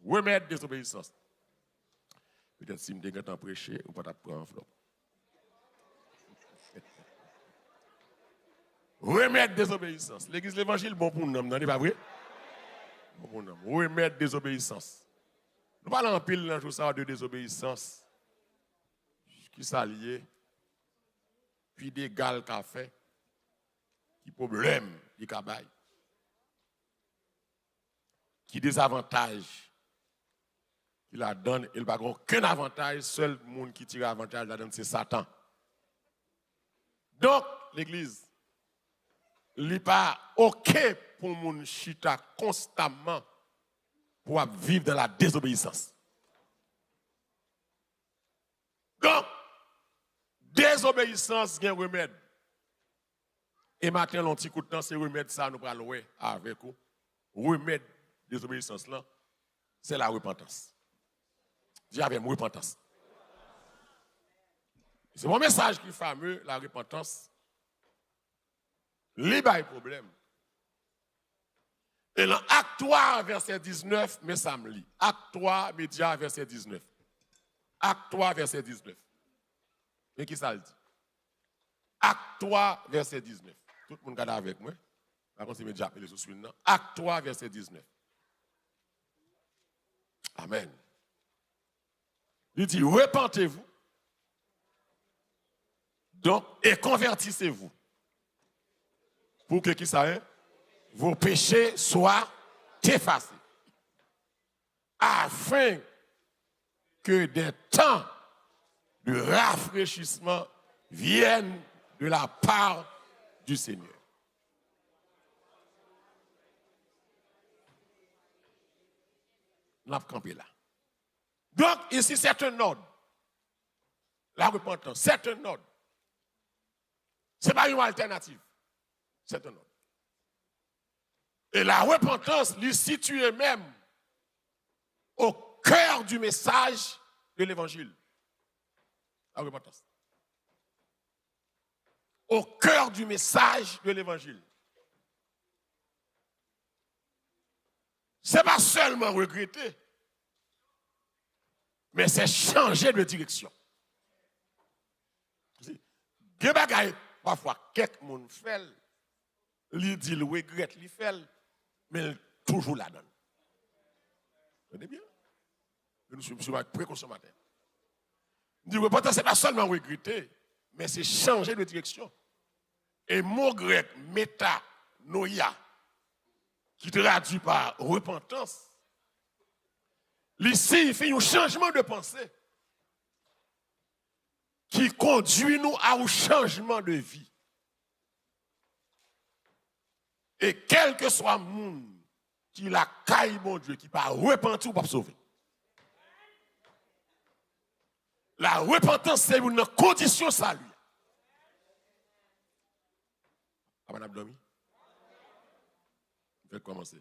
Remède désobéissance. Peut-être si je suis en prêcher, ou pas prendre un flop. Remède désobéissance. L'église l'évangile, bon pour nous, non, pas vrai? Bon pour nous. Remède désobéissance. Nous parlons en pile dans tout ça de désobéissance. Qui s'allie, puis des gals qu'a fait, qui problème, qui cabaye, qui désavantage, qui la donne, il n'a aucun avantage, seul monde qui tire avantage la donne, c'est Satan. Donc, l'église, il n'est pas OK pour mon chita constamment pour vivre dans la désobéissance. Donc, désobéissance, il y a un remède. Et maintenant, l'on petit coup de temps, c'est remède ça, nous allons avec vous. Remède désobéissance là, c'est la repentance. Dis avec moi, repentance. C'est mon message qui est fameux, la repentance. Les bails problème. Et dans Acte 3, verset 19, mais ça me lit. Acte 3, média, verset 19. Acte 3, verset 19. Mais qui ça le dit? Acte 3, verset 19. Tout le monde regarde avec moi. Par contre, c'est média appelé sous suite. Acte 3, verset 19. Amen. Il dit, repentez-vous. Donc, et convertissez-vous. Pour que qui ça est? Vos péchés soient effacés. Afin que des temps de rafraîchissement viennent de la part du Seigneur. On a campé là. Donc, ici, c'est un ordre. La repentance, c'est un ordre. Ce n'est pas une alternative. C'est un ordre. Et la repentance, lui situe même au cœur du message de l'évangile. La repentance. Au cœur du message de l'évangile. Ce n'est pas seulement regretter, mais c'est changer de direction. Il y a des choses, parfois, quelqu'un fait, il dit, il regrette, il fait, mais il toujours la donne. Vous comprenez bien? Nous sommes précaution matin. Il dit, repentance, ce n'est pas seulement regretter, mais c'est changer de direction. Et mot grec, métanoïa, qui traduit par repentance, il signifie un changement de pensée qui conduit nous à un changement de vie. Et quel que soit le monde qui la caille, mon Dieu, qui va repentir ou pas sauver. La repentance, c'est une condition salut. Ah, madame Domi? Je vais commencer.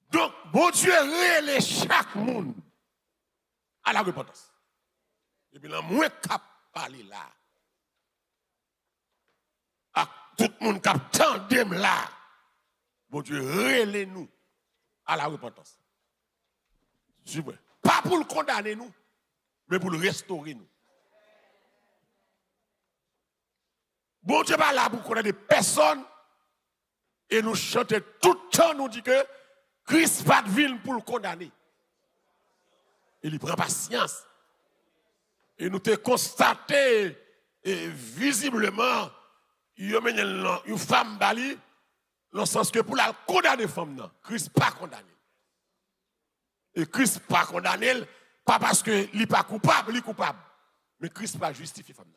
Donc, mon Dieu relève chaque monde à la repentance. Et puis, là, moins qu'à parler là. À tout le monde qui attendait là. Mon Dieu relève nous à la repentance. Pas pour le condamner nous, mais pour le restaurer nous. Bon Dieu pas là pour condamner personne et nous chanter tout le temps, nous dit que Christ va venir pour le condamner. Il prend patience. Et nous te constaté visiblement, il y a une femme bali, dans le sens que pour la condamner femme, non, Christ pas condamné. Et Christ pas condamné, pas parce qu'il n'est pas coupable, il est coupable. Mais Christ pas justifié femme.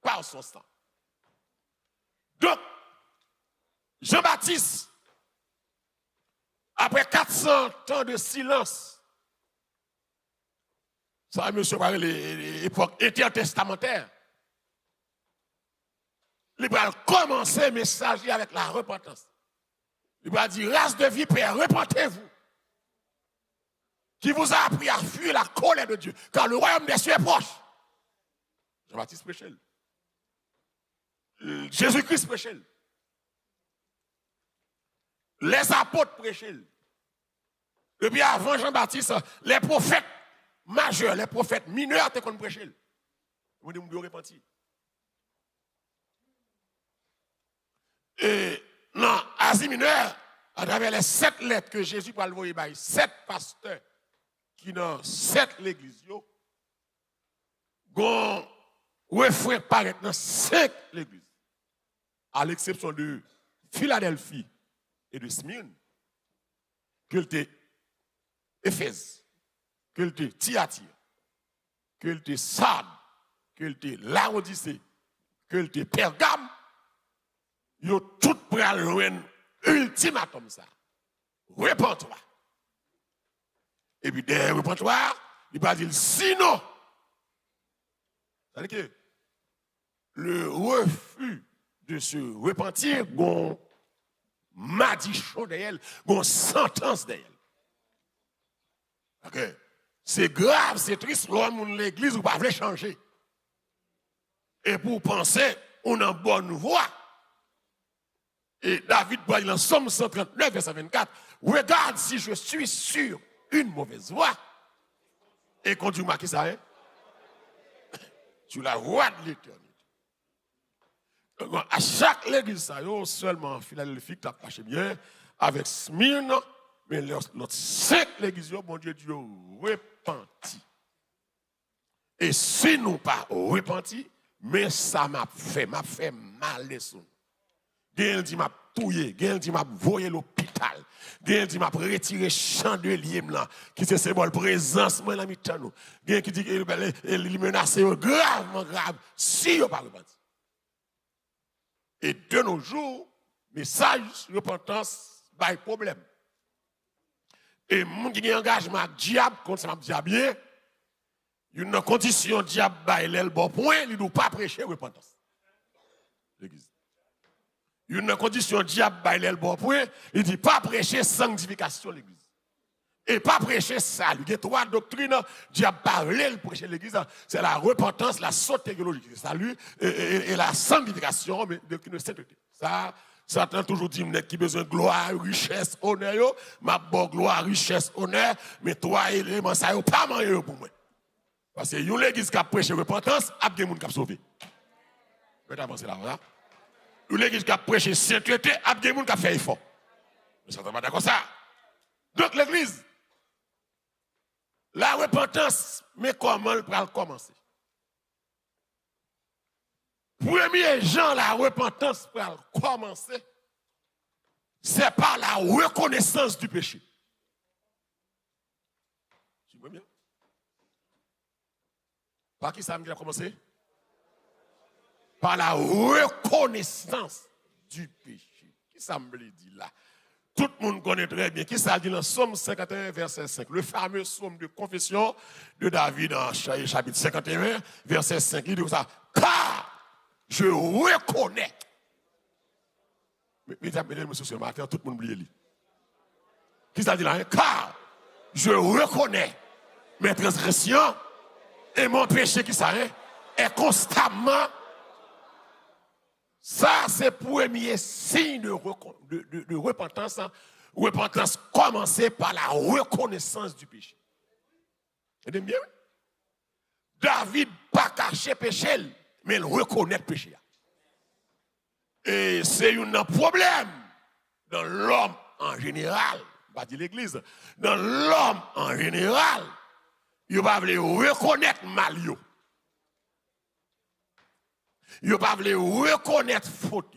Par son sang. Donc, Jean-Baptiste, après 400 ans de silence, ça, monsieur, l'époque intertestamentaire, il va commencer le message avec la repentance. Il va dire, race de vipères, repentez-vous. Qui vous a appris à fuir la colère de Dieu, car le royaume des cieux est proche. Jean-Baptiste prêchait. Jésus-Christ prêchait. Les apôtres prêchaient. Depuis avant Jean-Baptiste, les prophètes majeurs, les prophètes mineurs étaient qu'on prêcher. Vous dites, vous repentir. Et dans Asie mineure, à travers les 7 lettres que Jésus va envoyer, 7 pasteurs qui dans 7 l'église, ont refrain paraître dans 5 l'église, à l'exception de Philadelphie et de Smyrne, que était Éphèse, que était Thyatire, que était Sardes, que était Laodicée, que était Pergame, ils ont tout prêt à un ultimatum ça. Repens-toi. Et puis derrière repens-toi, il va dire sinon. C'est-à-dire que le refus de se repentir, bon madichon d'elle, bon sentence d'elle. Okay. C'est grave, c'est triste, l'homme de l'église, vous ne pouvez pas changer. Et pour penser, on a une bonne voie. Et David, dans Somme 139, verset 24, regarde si je suis sur une mauvaise voie. Et conduis-moi qui ça est? Sur la voie de l'éternité. À chaque église, ça y est, seulement Philadelphie qui a caché bien, avec Smyrne, mais l'autre 5 l'église, mon Dieu, Dieu repenti. Et si nous pas repenti, mais ça m'a fait mal les sons. Gen dit m'a touillé, gen dit m'a voyé l'hôpital, gen dit m'a retiré chandelier là qui c'est symbole présence moi la mi-temps nous. Gen qui dit il menace gravement grave si yo pas repenti. Et de nos jours, message repentance pas problème. Et moun qui a engagement avec diable contre ça m'a bien, une condition diable bail l'el bon point, il ne doit pas prêcher repentance. L'église. Une condition diable bail bon point, il dit pas prêcher sanctification l'église. Et pas prêcher salut. Il y a 3 doctrines, diable parler le prêcher l'église, c'est la repentance, la soteriologie, le salut et la sanctification mais de sainteté. Ça Satan toujours dit qui besoin de gloire, richesse, honneur, ma bonne gloire, richesse, honneur, mais 3 éléments ça yo pas moyen pour moi. Parce que une l'église qui a prêché repentance, a des gens qui a sauvé. Vous pouvez avancer là, voilà. Une église qui a prêché sainteté, a des gens qui a fait effort. Vous êtes pas d'accord ça? Donc l'église, la repentance, mais comment elle va commencer? Premier Jean, la repentance pour commencer, c'est par la reconnaissance du péché. Tu vois bien? Par qui ça me dit à commencer? Par la reconnaissance du péché. Qui ça me dit là? Tout le monde connaît très bien. Qui ça dit dans Somme 51, verset 5? Le fameux psaume de confession de David en chapitre 51, verset 5. Il dit ça. Car je reconnais. Mesdames, messieurs, ce matin, tout le monde oublie. Qui ça dit là? Car je reconnais mes transgressions et mon péché qui ça est constamment. Ça, c'est le premier signe de repentance. Repentance commencée par la reconnaissance du péché. Vous bien? David pas caché péché, mais il reconnaît le péché. Et c'est un problème dans l'homme en général, pas dire l'église, dans l'homme en général, il va reconnaître mal. Il va reconnaître faute.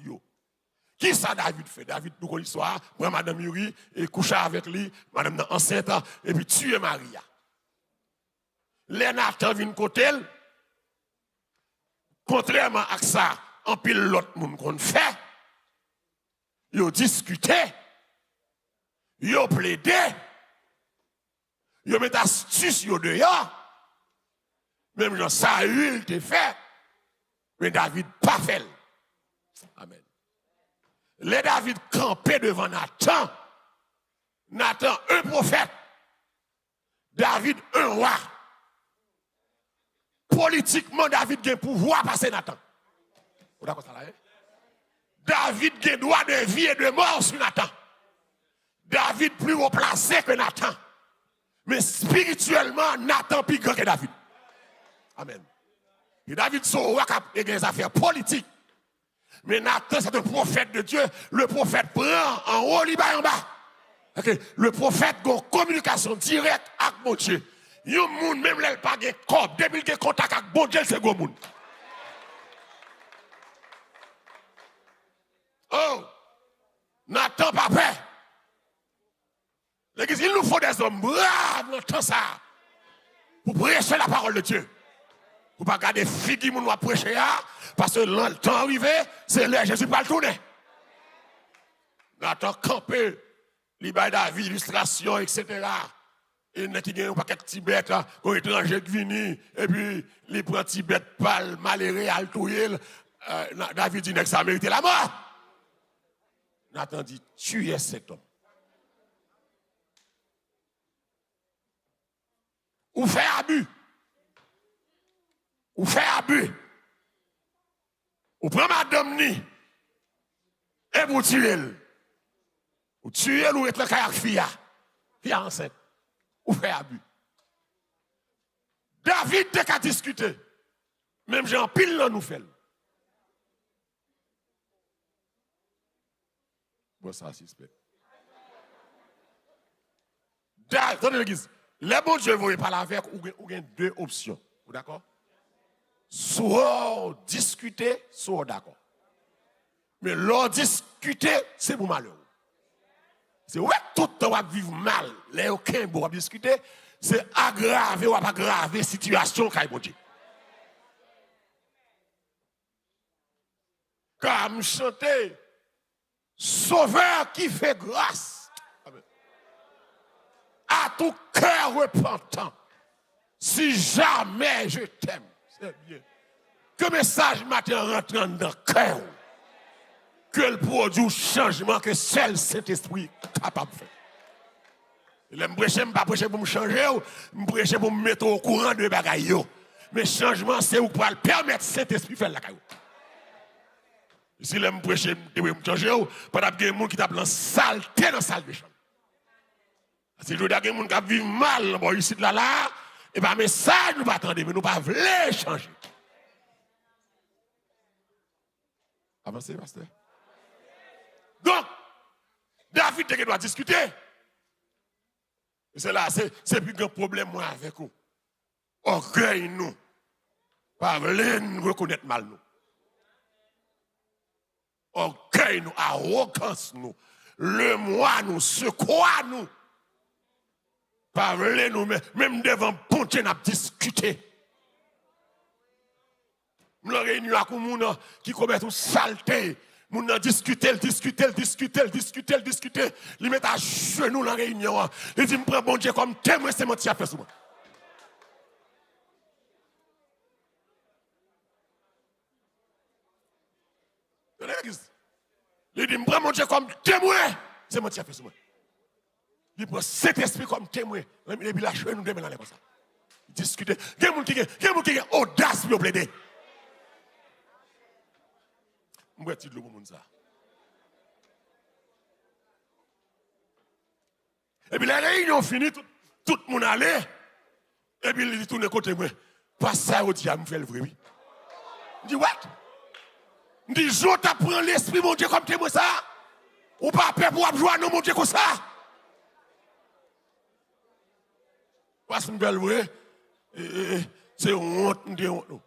Qui ça David fait? David, nous connaissons l'histoire, prend Madame Uri et couche avec lui, Madame enceinte, et puis tue Maria. Les Nathan viennent côté, contrairement à ça, en pile l'autre monde qu'on fait, ils ont discuté, ils ont plaidé, ils ont mis astuce dehors, même Jean Saül te fait, mais David pas fait. Amen. Les David campé devant Nathan, Nathan un prophète, David un roi. Politiquement, David a un pouvoir passer Nathan. Vous d'accord ça là? David a droit de vie et de mort sur Nathan. David plus haut placé que Nathan. Mais spirituellement, Nathan plus grand que David. Amen. Et David, son roi qui a des affaires politiques. Mais Nathan, c'est un prophète de Dieu. Le prophète prend en haut, il en bas. Okay. Le prophète a une communication directe avec mon Dieu. Il y a un monde, même là, il pas de corps. Depuis qu'il a contact avec mon Dieu, c'est un monde. Oh, Nathan, papa. Il nous faut des hommes braves dans tout ça. Pour prêcher la parole de Dieu. Pour ne pas garder figure qui nous prêcher, parce que le temps arrivé, c'est là, Jésus pas le tourner. Nathan campé, il y a David, illustration, etc. Et il y a un paquet de Tibet, un étranger qui vient, et puis il prend Tibet, pâle, malheureux, altouillé. David dit que ça mérite la mort. Nathan dit, tu es cet homme. Ou fait abus. Ou fait abus. Ou prend madame ni. Et vous tuez. Ou tuez ou êtes le kayak fille. Fille enceinte. Ou fait abus. David te qu'à discuter. Même Jean pile là nous fait. Bon ça suspect. Attendez l'église. Les bons Dieu vous parler avec ou gain deux options. D'accord? Soit discuter, soit d'accord. Mais leur discuter, c'est pour malheureux. C'est ouais, tout le temps vivre mal. Les aucun bon discuter, c'est aggraver ou aggraver la situation qu'a bon Dieu. Comme chanter, Sauveur qui fait grâce à tout cœur repentant. Si jamais je t'aime, c'est bien. Que message matin rentrant dans le cœur, que le produit un changement que seul Saint-Esprit est capable de faire. Je ne prêche pas pour me changer, je prêche pour me mettre au courant de bagaille. Mais changement, c'est pour permettre Saint-Esprit de faire la caillou. Si je prêche, je me changer, pendant qu'il y a des gens qui tapent saleté dans la salle de chambre. Si je dis qu'il y a des gens qui vivent mal, bon, ici, là, et bien, message, nous ne pas attendre, mais nous ne pas voulons changer. Avancez, pasteur. Donc, David doit discuter. C'est là, c'est plus grand problème moi avec vous. Orgueil nous. Pas nous reconnaître mal nous. Orgueil nous, arrogance nous. Le moi nous, secouer nous. Pas nous, même devant Pontier, nous discuter. Nous avons réuni avec gens qui commettent une saleté. Nous avons discuté. Ils mettent à genoux dans la réunion. Ils disent, je prends bon Dieu comme témoin, c'est mon petit affaire sur moi. Il dit, je prends mon Dieu comme témoin, c'est mon petit affaire sur moi. Il prend cet esprit comme témoin. Et puis il a joué nous demain comme ça. Discuter. Il y a des gens qui ont audace pour plaider. Je vais dire le monde ça. Et puis la réunion finie, tout le monde allait. Et puis il dit tourne côté moi. Pas ça au diable, me fait le vrai. Je dis what? Je dis je t'apprends l'esprit mon Dieu comme témoin ça. Ou pas peur pour jouer non mon Dieu comme ça. Parce que belle vrai. C'est honte de honte.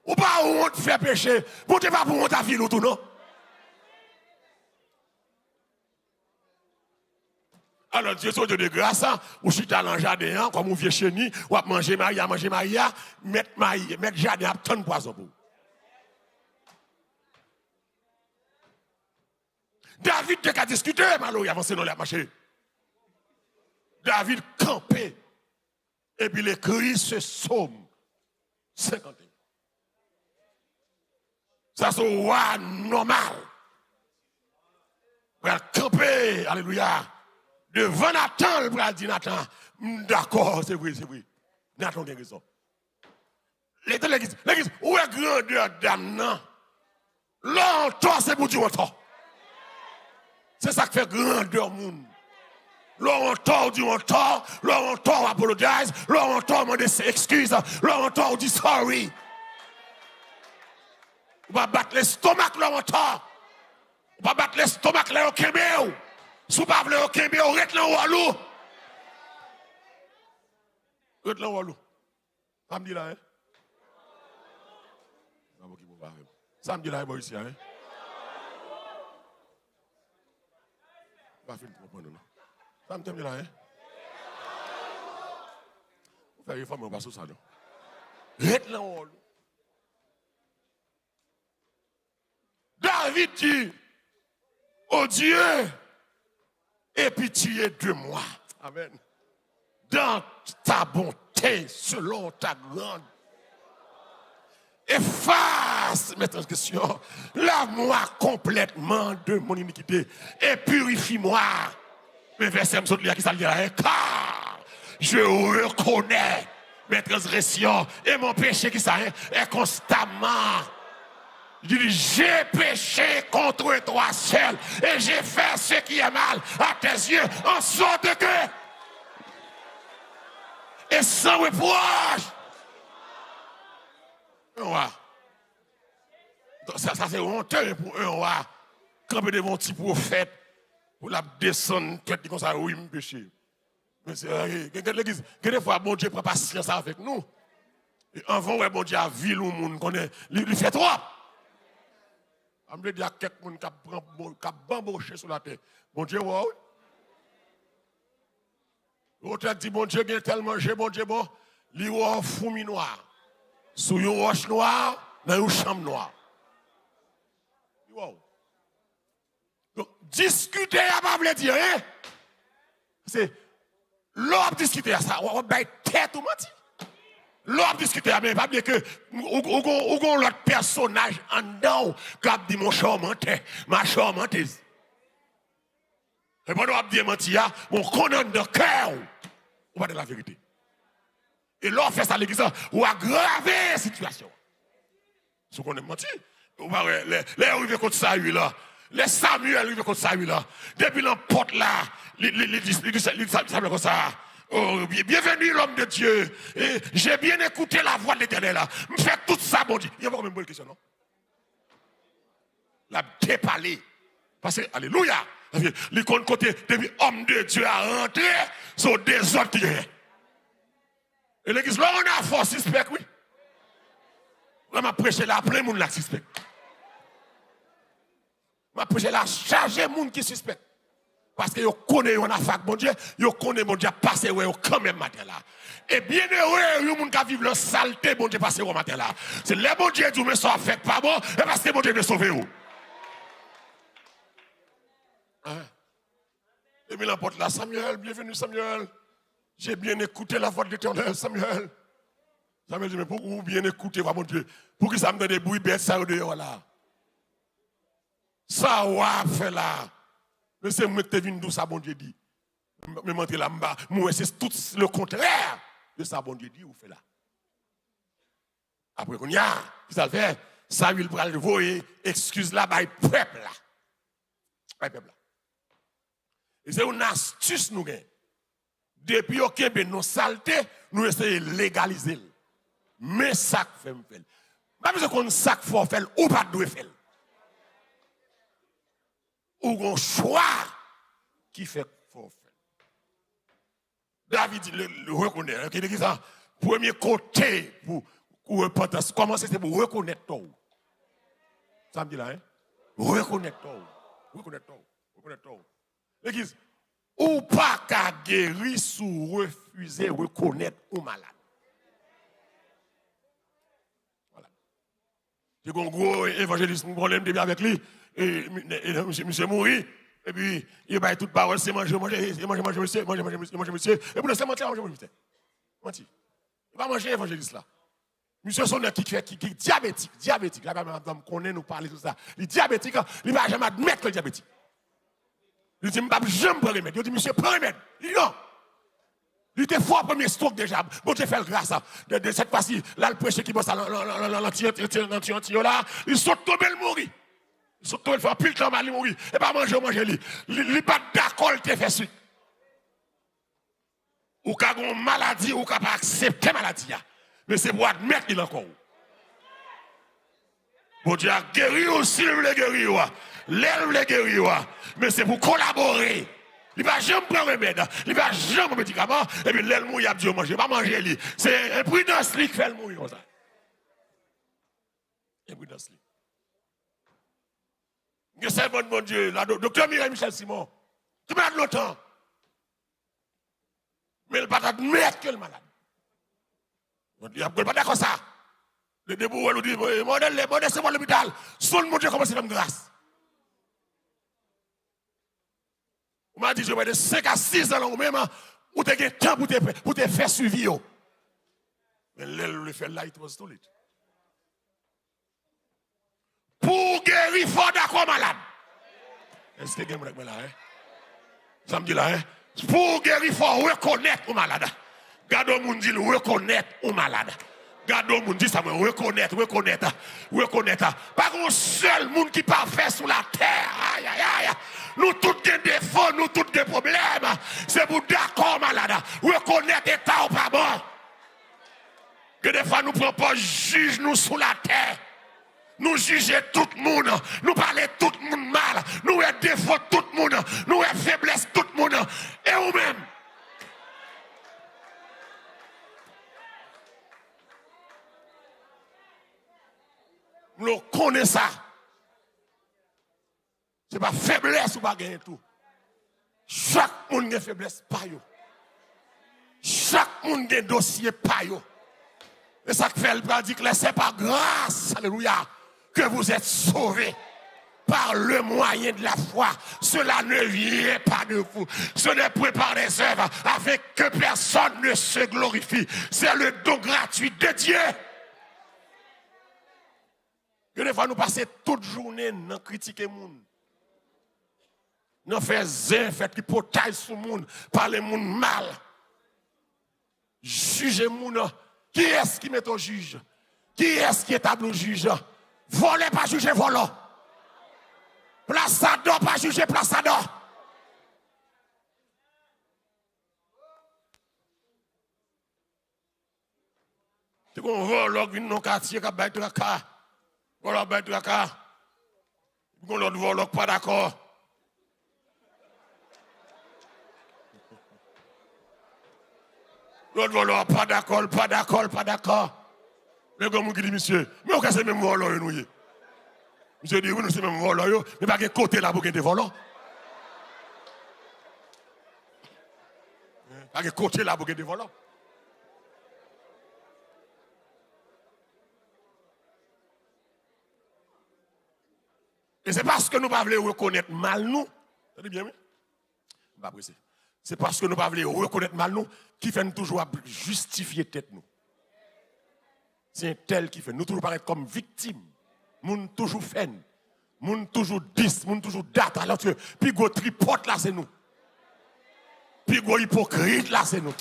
Ou pas honte faire pécher. Pour te pas pour honte à vie ou tout non. Alors Dieu soit Dieu de grâce, ou si tu as dans le jardin, comme on vient chez nous, ou à manger Maria, mettre jardin à tonne poison pour. David te qu'à discuter, malo, il avance dans la marché. David campé. Et puis il écrit ce psaume 51. Ça c'est normal. Il camper, alléluia. Devant Nathan, le bras dit Nathan, d'accord, c'est vrai. Nathan a raison. L'église, où est grandeur d'âme, non? Longtemps, c'est pour Dieu, longtemps. C'est ça qui fait grandeur, monde. L'on tort, dit on tort. L'on tort, apologize. L'on tort, demande excuse. L'on tort, dit sorry. On va battre l'estomac, l'on tort. On va battre l'estomac, là, au Kébé. Si vous ne voulez pas au Kébé, on reste là, au Walou. Reste là, au Walou. Ça me dit là, hein? Ça me dit là, ici, hein? Pas fin de comprendre, non? Ça me dit là, hein? Vous faites réforme, on va sur ça, non? Reste là, au Walou. David dit, oh Dieu, aie pitié de moi. Amen. Dans ta bonté, selon ta grande. Efface mes transgressions, lave-moi complètement de mon iniquité et purifie-moi. Mais verset me saute là qui s'allie là, car je reconnais mes transgressions et mon péché qui ça est constamment. Je dis, j'ai péché contre toi seul et j'ai fait ce qui est mal à tes yeux en sorte que et sans reproche. Ça c'est honteux pour un roi. Camper devant un petit prophète pour la descendre tête comme ça, oui, me péché. Mais c'est l'église, des fois, bon Dieu prend patience avec nous. Et avant, ouais, bon Dieu a vu le monde connaît, il fait trop. Je me dis à quelqu'un qui a bamboché sur la terre. Bon Dieu, wow. L'autre dit, bon Dieu, bien tellement mangé, bon Dieu, bon. Il y a un fourmi noir. Sous une roche noire, dans une chambre noire. Wow. Donc, discuter à pas me dire, hein? C'est l'homme discuter à ça, on va tête ou menti. L'homme discuter à mais pas dire que ou l'autre personnage en dedans qui a dit mon charmanteur, ma charmanteuse. Et pendant qu'on dit menti, mon connaît de cœur, on va dire la vérité. Et l'homme fait ça à l'église, ou aggraver la situation. Si on est menti, on va les arriver contre Saül là. Les Samuel arrivent contre Saül là. Depuis l'emporte là, les Samuel comme ça. Oh, bienvenue l'homme de Dieu. Et j'ai bien écouté la voix de l'Éternel là. Je fais tout ça, bon Dieu. Il y a pas même bonne question, non? La dépalé. Parce que, alléluia. Les côté, depuis homme de Dieu à rentrer, sont des autres qui est. Et l'église, là, on a force suspect, oui. Là, m'a prêché là, plein de monde là suspect. M'a prêché là, chargé de monde qui suspect. Parce que vous connaissez, on a fait bon Dieu, vous connaissez, bon Dieu, passé quand même matin là. Et bien heureux, vous qui vivent le saleté, bon Dieu, passé au matin là. C'est le bon Dieu qui me soit fait pas bon, et parce que bon Dieu me sauve vous. Hein? Et bien l'emporte là, Samuel, bienvenue Samuel. J'ai bien écouté la voix de l'Éternel, Samuel. Samuel dit, mais pour vous bien écouter, mon Dieu, pour que ça me donne des bruits bêtes, ça dehors là. Ça, ouais, fait là. Mais c'est moi qui te viens d'où ça, bon Dieu dit. Mais monter là, moi, c'est tout le contraire de ça, bon Dieu dit, ou fait là. Après qu'on y a, qui ça le fait? Samuel va le voir, excuse là, by peuple là. By peuple là. Et c'est une astuce nous gagnons. Depuis au Québec, nous saleté, nous essayons de légaliser. Mais ça fait me faire. Même si on sac faut faire ou pas doit faire. Ou un choix qui fait faut faire. David le reconnaît. Qui dit ça? Premier côté pour repentance. Comment c'est pour reconnaître tout. Ça me dit là, hein? Reconnaître tout. Reconnaître tout. Reconnaître tout. L'église, ou pas qu'à guérir sous refuser reconnaître ou malade. Voilà. J'ai un gros évangéliste, mon problème de bien avec lui, et monsieur mourit, et puis il va toute parole, c'est manger, monsieur, et puis c'est mentir, manger, monsieur. Mentir. Il va manger évangéliste là. Monsieur son qui est diabétique, là, madame, connaît nous parler de ça. Il est diabétique, il ne va jamais admettre que le diabétique. Il dit, je ne vais jamais prendre remède. Il dit, monsieur, prends remède. Il dit, non. Il était fort premier stock déjà. Bon, j'ai fait le grâce. De cette fois-ci, là, le prêché qui bosse à l'anti-anti, là, il saute tomber le mourir. Il saute tomber le faire pile de temps, il mourir. Et pas manger, lui. Il n'est pas d'accord, il te fait suite. ou qu'a une maladie, ou qu'a pas accepter la maladie. Mais c'est pour admettre qu'il encore. Bon Dieu a guéri aussi, il veut guérir. L'aile veut guérir. Mais c'est pour collaborer. Il ne va jamais prendre remède. Il ne va jamais prendre médicament. Et puis l'aile mouille, il a dit manger. Pas manger. C'est imprudence qui fait le mouille comme ça. Imprudence. Je sais, mon Dieu, la docteur Mireille Michel Simon, qui m'a longtemps. Mais il ne va pas admettre que le malade. Il ne va pas d'accord ça. Le début, elle dit, modèle, c'est pour l'hôpital. Son mon Dieu, comment c'est comme grâce. On m'a dit, je vais de 5 à 6 ans, ou même, où tu as temps pour te faire suivre. Mais le fait là, it was too late. Pour guérir, il faut d'accord malade. Est-ce que vous avez là, hein? Ça me dit là, hein? Pour guérir, il faut reconnaître au malade. Gardons mon dit reconnaître au malade. Gardons mon dit ça, reconnaître. Pas un seul monde qui parfait sur la terre. Aïe, aïe, aïe. Nous tous des défauts, nous tous des problèmes. C'est pour d'accord malade. Reconnaître état ou pas bon. Que des fois nous ne prenons pas juge nous sous la terre. Nous juger tout le monde, nous parler tout le monde mal, nous avons défaut tout le monde, nous avons faiblesse tout le monde, et vous-même. Nous connaissons ça. Ce n'est pas faiblesse ou pas gagner tout. Chaque monde a faiblesse par yo. Chaque monde a dossier par yo. Et ça fait le dire que c'est par grâce, alléluia, que vous êtes sauvés par le moyen de la foi. Cela ne vient pas de vous. Ce n'est pas par des œuvres afin que personne ne se glorifie. C'est le don gratuit de Dieu. Que des fois nous passons toute journée à critiquer le monde. Nous faisons fait qui potaille sur le monde, parler le monde mal. Juger le monde. Qui est-ce qui met au juge? Qui est-ce qui établit au juge? Voler, pas juger volant. Plaçador, pas juger plaçador. C'est qu'on vole, qui dans le quartier, qui a battu la car. Voilà, battu la car. On l'autre vole, pas d'accord. L'autre vole, pas d'accord. Le gars qui dit, monsieur, mais on casse même volant, nous. Monsieur dit, oui, nous sommes même volants, mais pas de côté là pour qu'il y ait des volants. Pas de côté là pour qu'il y ait des volants. Et c'est parce que nous ne voulons pas reconnaître mal nous. Vous bien, oui? Pas pressé. C'est parce que nous ne voulons pas reconnaître mal nous qui fait nous toujours justifier tête nous. C'est un tel qui fait nous toujours paraître comme victimes. Nous toujours fait. Nous toujours 10, nous toujours date. Alors que puis go tripote là c'est nous. Puis go hypocrite là c'est nous.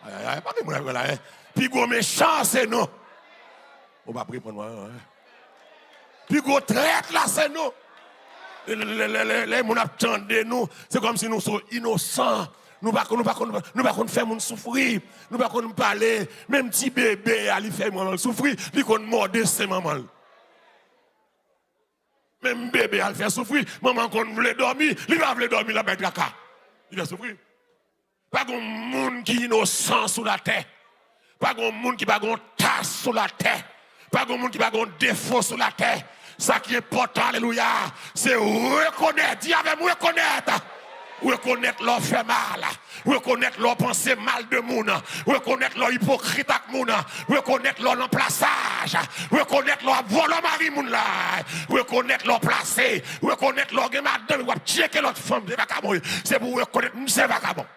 Pas de moi là. Puis go méchant c'est nous. On va prendre moi. Puis go traite là c'est nous. Les gens attendent nous, c'est comme si nous sommes innocents. Nous ne pouvons pas faire mon souffrir. Nous ne pouvons pas parler. Même petit bébé, il fait maman souffrir. Il peut morder ses mamans. Même bébé, il fait souffrir. Maman, quand on veut dormir, il va vouloir dormir la bête de la car. Il va souffrir. Pas de monde qui est innocent sous la terre. Pas de monde qui n'a pas de tasse sous la terre. Pas de monde qui n'a pas de défaut sous la terre. Ça qui est important, alléluia, c'est reconnaître. Dis avec moi, reconnaître. Reconnaître leur fait mal. Reconnaître leur pensée mal de monde. Reconnaître leur hypocrite avec monde. Reconnaître leur emplaçage. Reconnaître leur volant mari monde là. Reconnaître leur placé. Reconnaître leur madame. Ou checker l'autre femme. C'est pour reconnaître c'est vagabond.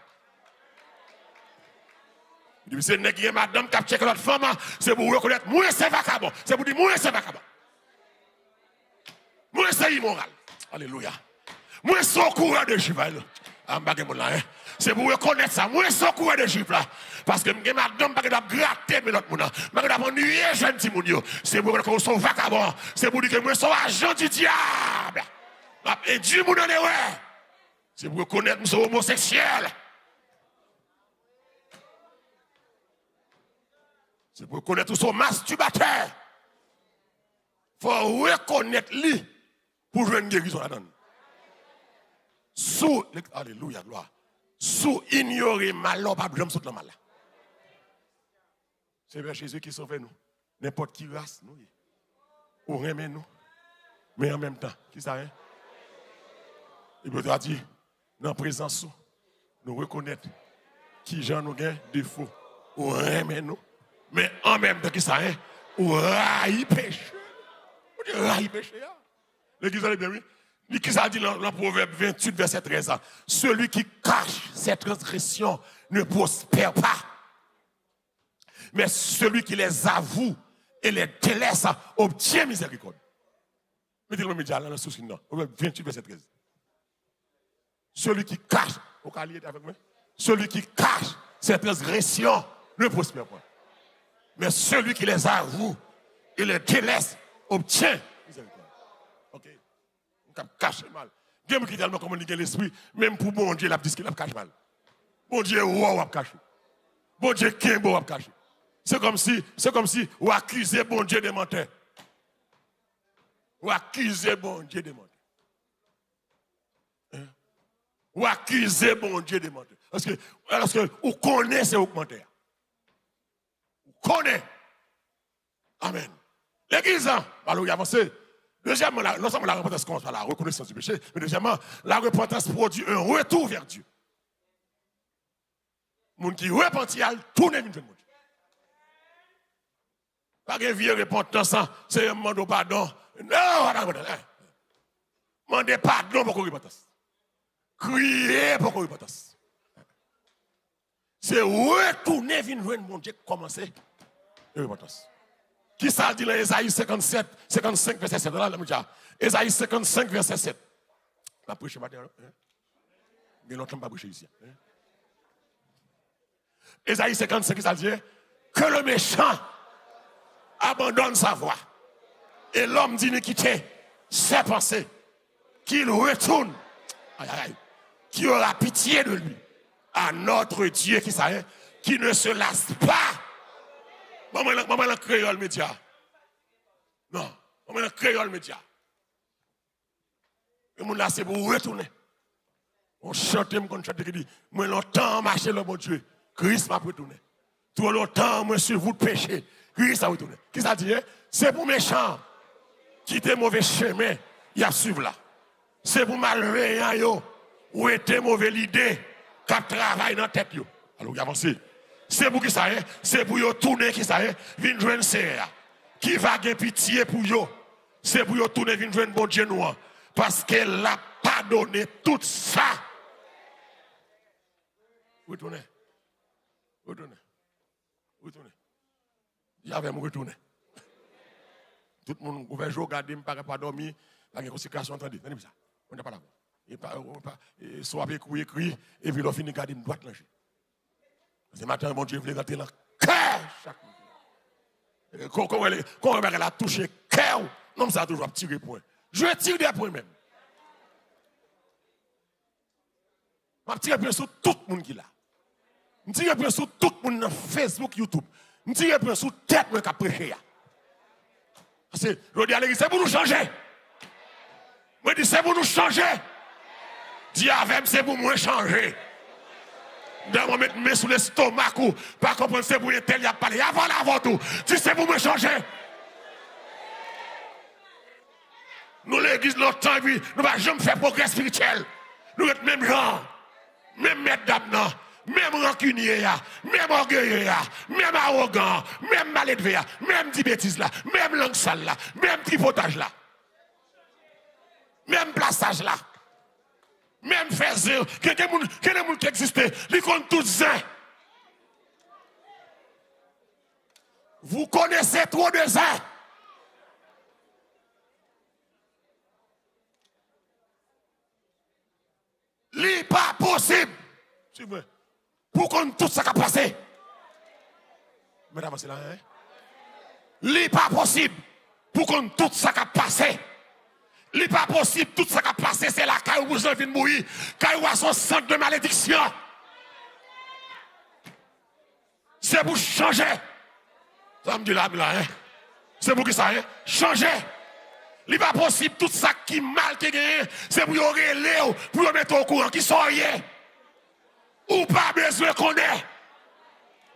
C'est une madame qui a checké l'autre femme. C'est pour reconnaître moi c'est vagabond. C'est pour dire moi c'est vagabond. Moi, c'est immoral. Alléluia. Moi, c'est au courant de Juif. C'est pour reconnaître ça. Moi, c'est au courant de Juif. Parce que madame, je vais gratter l'autre monde. Je vais ennuyer jeune Timounio. C'est pour reconnaître que je suis vagabond. C'est pour dire que moi, je suis agent du diable. Et Dieu m'a donné, ouais. C'est pour reconnaître que je suis homosexuel. C'est pour connaître tout son masturbateur. Il faut reconnaître lui pour jouer une guérison là-dedans. Sous, alléluia, gloire. Sous ignorer mal, pas de sauter le mal. C'est vers Jésus qui sauve nous. N'importe qui race, nous. Ou remet nous. Mais en même temps, qui ça hein? Il peut dire, dans la présence, nous reconnaître qui j'en nous gagne défaut. Ou remet nous. Mais en même temps, qui ça hein? Ou raille péché. Ou raille péché. L'église est bien, oui. Qui ça dit dans le Proverbe 28, verset 13. Celui qui cache ses transgressions ne prospère pas. Mais celui qui les avoue et les délaisse obtient miséricorde. Mettez-le au média, là, dans le souci, non. Proverbe 28, verset 13. Celui qui cache, au calier avec moi, celui qui cache ses transgressions ne prospère pas. Mais celui qui les avoue et les délaisse obtient miséricorde. Ok? On cache mal. Dieu qui tellement communiquer l'esprit, même pour bon Dieu, il a dit qu'il a caché mal. Bon Dieu, wow, a caché. Bon Dieu, Kimbo a caché. C'est comme si on accusait bon Dieu de menteur. On accusait bon Dieu de menteur. Hein? On accusait bon Dieu de menteur. Parce que on connaît c'est augmentaire. On connaît. Amen. L'église, alors il a avancé. Deuxièmement, non seulement la repentance commence par la reconnaissance du péché, mais deuxièmement, la repentance produit un retour vers Dieu. Les gens qui repentent, ils tournent vers Dieu. Pas de vieux repentance, c'est un demande pardon. Non, demandez pardon pour qu'on repentance. Criez pour qu'on repentance. C'est retourner vers mon Dieu commencer la repentance. Qui ça dit dans Ésaïe 55, verset 7? Ésaïe 55, verset 7. La prêche matin. Mais longtemps pas prêcher ici. Ésaïe 55, ça dit que le méchant abandonne sa voie. Et l'homme d'iniquité, ses pensées, qu'il retourne, qui aura pitié de lui, à notre Dieu qui ne se lasse pas. Maman, la créole média. Non, maman, la créole média. Et mon là, c'est pour retourner. On chante, on chante qui dit, moi longtemps marché le bon Dieu, Christ m'a retourné. Tout longtemps, moi sur vous de péché, Christ a retourné. Qui ça dit? C'est pour méchants, quitter mauvais chemin, il y a suivre là. C'est pour malveillants, ou était mauvaise idée, qui travaille dans la tête. Alors, vous avancez. C'est pour qui ça est? C'est pour vous tourner qui ça est? Vin joindre serre. Qui va gagner pitié pour vous? C'est pour vous tourner vin joindre bon Dieu noir. Parce qu'elle n'a pas donné tout ça. Retournez. Retournez. Retournez. J'avais me retourner. Tout le monde ouvert jour, regarder, ne pas dormir, la consécration entendue. Tenez ça. On n'est pas là. Et soit écrit, et puis on finit de garder une droite là. Ce matin, mon Dieu voulait rentrer dans le cœur. Quand elle a touché le cœur, non, ça a toujours tiré point. Je tire des points même. Je tire des points sur tout le monde qui est là. Je tire des points sur tout le monde dans Facebook, YouTube. Je tire des points sur tête qui a prêché. Parce que je dis à l'église, c'est pour nous changer. Je dis, c'est pour nous changer. Dis avec, c'est pour moi changer. D'un moment, mettre sous l'estomac ou pas comprendre c'est pour y tel y a parlé avant tout. Si c'est pour me changer. Nous l'église longtemps nous va jamais faire progrès spirituel. Nous sommes même gens, même maître d'âme, même rancunier, même orgueilleux, même arrogant, même mal élevé, même dit bêtises là, même langue sale là, même tripotage là. Même plaçage là. Même faire zéro. Quelqu'un qui existait, ils comptent tous zin. Vous connaissez trop de zin. N'est pas possible. C'est vrai. Pour qu'on tout ça qui a passé. Mesdames, c'est là, hein? N'est pas possible. Pour qu'on tout ça qui a passé. Il n'est pas possible, tout ce qui a passé, c'est là quand vous avez mourir, quand vous avez son centre de malédiction. C'est pour changer. Ça me dit là, hein? C'est pour qui ça, hein? Changer. Il n'est pas possible, tout ça qui mal qui gagne, c'est pour y aller, pour y mettre au courant, qui sont rien. Ou pas besoin qu'on ait.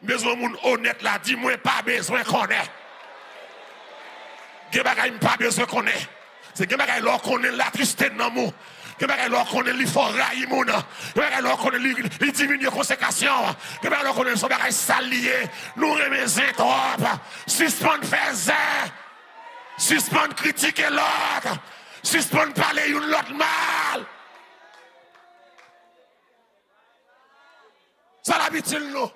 Besoin de monde honnête là, dis-moi pas besoin qu'on ait. Gen bagay pas besoin qu'on ait. C'est gen bagay l'or qu'on ait la tristesse dans mon. Gen bagay l'or qu'on ait li foraille mon. Gen bagay l'or qu'on ait li diminuer consécration. Gen bagay l'or qu'on ait son bagay salier. Nous remeser trop. Suspendre faire suspendre critiquer l'autre. Suspendre parler une l'autre mal. Ça l'habitude nous.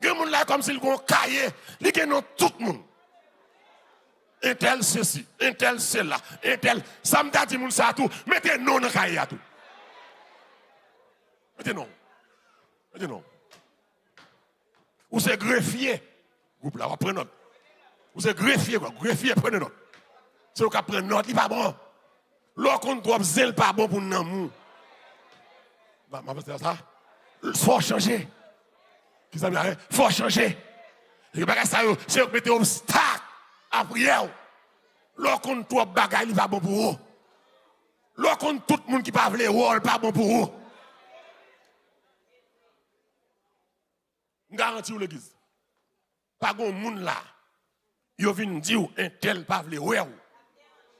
Il y a des gens là comme s'ils ont un cahier, ils ont tout le monde. Un tel ceci, un tel cela, un tel. Ça me dit ça tout. Mettez non dans le cahier à tout. Mettez non. Mettez non. Ou c'est greffier. Groupe là, on va prendre note. Ou c'est greffier, quoi. Greffier, prenez note. C'est le cas prendre note, il n'est pas bon. L'on compte trop zèle pas bon pour nous amour. Ma pasteur ça. Faut changer. Il faut changer. C'est mettre obstacle à prière. Lorsqu'on trouve bagaille, il va bon pour vous. Lorsqu'on tout le monde qui parle de rôle, pas bon pour vous. Je garantis l'église. Pas de monde là. Il vient dire un tel parle de rôle.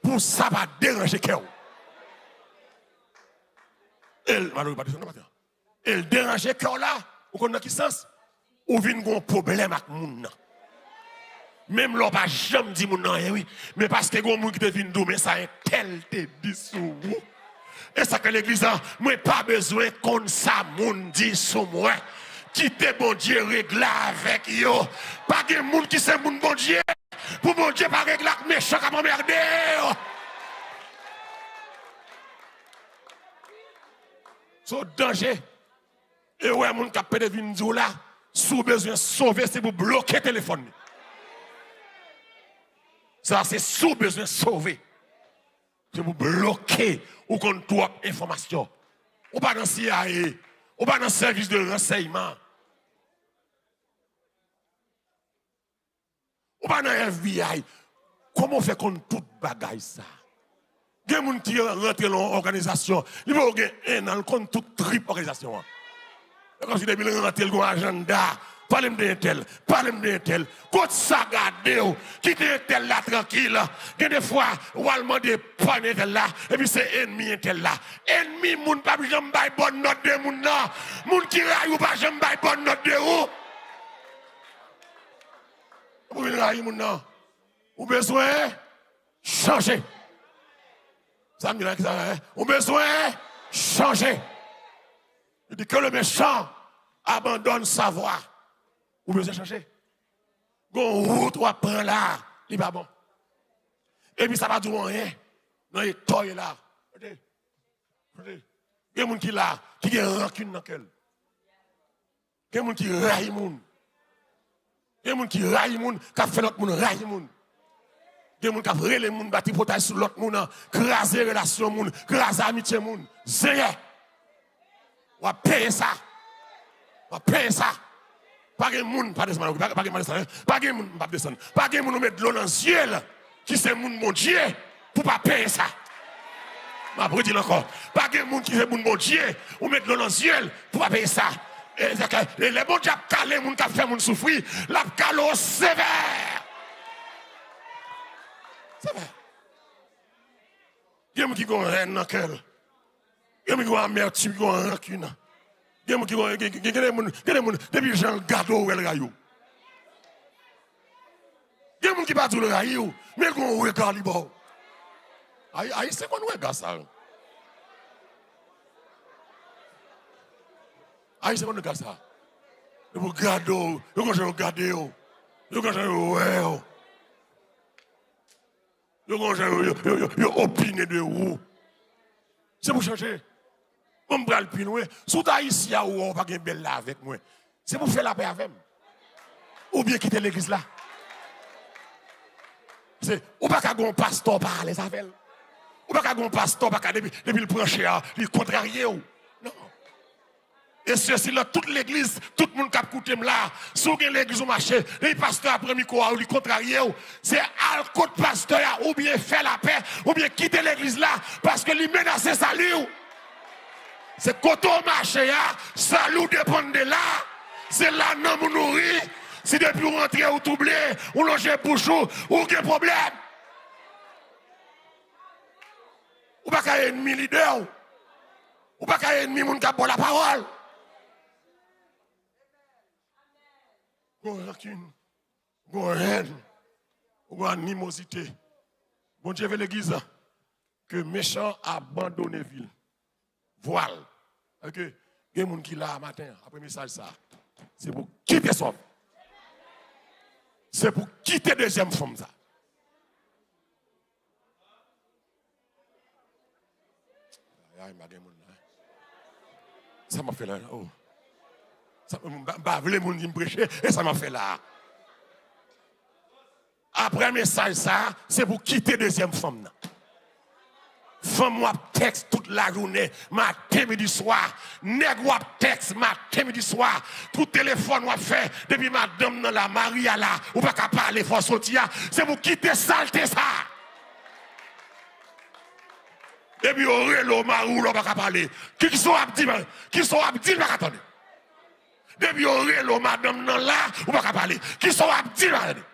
Pour ça, va déranger cœur. Elle dérange cœur là. Vous connaissez qui sens? Ou vient un problème avec moun. Même là, pas jamais dit moun nan, oui. Mais parce que gon moun qui te vient d'où, mais ça un tel te dit sur vous. Et ça que l'église a, moi pas besoin qu'on ça moun dit sur moi. Quittez bon Dieu règle avec yo. Pas de moun qui c'est moun bon Dieu. Pour bon Dieu pas règle avec méchant comme m'emmerder. So danger. Et ouais moun qui peut venir d'où là. Sous besoin de sauver, c'est pour bloquer le téléphone. Ça, c'est sous besoin de sauver. C'est pour bloquer ou qu'on trouve information. Ou pas dans le CIA, ou pas dans le service de renseignement. Ou pas dans le FBI. Comment on fait qu'on tout bagaille ça? Il y a des gens qui rentrent dans l'organisation. Il y a des gens qui ont toute triple organisation. Comme si depuis rentrent dans l'agenda. Parlez-moi d'un tel, parlez-moi d'un tel. Quand ça garde, quittez un tel là tranquille. Il y a des fois, on va demander pas un tel là, et puis c'est ennemi un tel là. Ennemi, moun pas jamais bail bonne note de moun là. Moun qui raille ou pas jamais bail bonne note de ou. Vous venez raille moun là. Ou besoin changer. Ça me dit là que ça, ou besoin changer. Il dit que le méchant abandonne sa voie. Ou besoin changer. Gon route ou prend là, il va bon. Et puis ça va dire rien. Non, il toye là. Il y a des gens qui là, qui ont rancune dans quel. Il y a des gens qui raillent moun. Il y a des gens qui raillent moun, qui fait l'autre moun raille moun. Il y a des gens qui ont les moun, bâti potage sur l'autre moun, craser relation moun, craser amitié moun. Zéye. On va payer ça. On va payer ça. Pas de monde, pas de descendre, pas de descendre, pas de monde, pas de descendre. Pas de monde mettre de l'eau dans les yeux, qui c'est moun mon Dieu, pour pas payer ça. Je vais dire encore. Pas de monde qui c'est moun mon Dieu, ou mettre de l'eau dans les yeux, pour pas payer ça. Et les bons diables calés, moun qui fait moun souffrir, la calo sévère. Sévère. Il y a des gens qui ont un haine dans le cœur. Il y a des gens qui ont un amertume, qui ont un rancune. Il y a des gens qui ont depuis Jean Gado ou El Rayou. Il y a des gens qui ne sont pas le Rayou, mais qui ont un regard libre. Aïe, c'est quoi nous regard ça? Aïe, c'est quoi nous regard ça? Vous regardez, vous regardez, vous regardez, vous opinez de vous. C'est pour changer. On me le pinoué. Si tu as ici, on va pas belle là avec moi. C'est pour faire la paix avec moi. Ou bien quitter l'église là. Ou pas qu'à un pasteur parler ça fait. Ou pas qu'à un pasteur depuis le prêcher, il contrarié. Non. Et ceci là, toute l'église, tout le monde qui a écouté là, si vous avez l'église au marché, les pasteurs après micro ou les contrariés, c'est à côté pasteur ou bien faire la paix, ou bien quitter l'église là, parce que les menaces salut. C'est côté au marché, salut dépend de là, c'est là non vous nourrir. Si depuis vous rentrez ou troublé, ou logez bouchou, ou aucun problème. Ou pas qu'un ennemi leader, ou pas qu'un ennemi qui a pour la parole. Gon rancune, gon haine, gon animosité. Bon Dieu veut l'église que méchant abandonne ville. Voile. OK. Il y a des gens qui là matin après message ça. C'est pour quitter ça. C'est pour quitter deuxième femme ça. Ça m'a fait là. Oh. Ça m'a fait me prêcher et ça m'a fait là. Après message ça, c'est pour quitter deuxième femme là. Femme moi texte toute la journée, matin midi soir, nèg moi texte matin midi soir, tout téléphone moi fait depuis madame dans la Maria là, ou pas qu'à parler faut sortir, c'est pour quitter saleté ça. Depuis au relo marou là pas qu'à parler. Qui sont abdi pas attendre. Depuis au relo madame dans là, ou pas qu'à parler. Qui sont abdi pas attendre.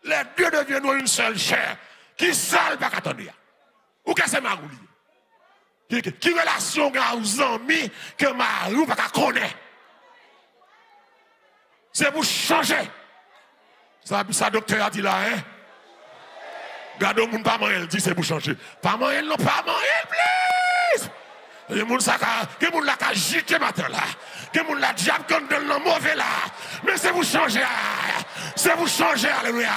Les deux deviennent une seule chair. Qui seul pas attendre. Ou que c'est marou li. Qui relation aux amis que marou pas connaître. C'est pour changer. Ça docteur a dit là hein. Gardez mon pas moyen, dit c'est pour changer. Pas moyen, non, pas moyen, please. Il y a des gens qui ont agité matin là. Il y a des gens qui ont diable dans le mauvais là. Mais c'est pour changer. C'est pour changer, alléluia.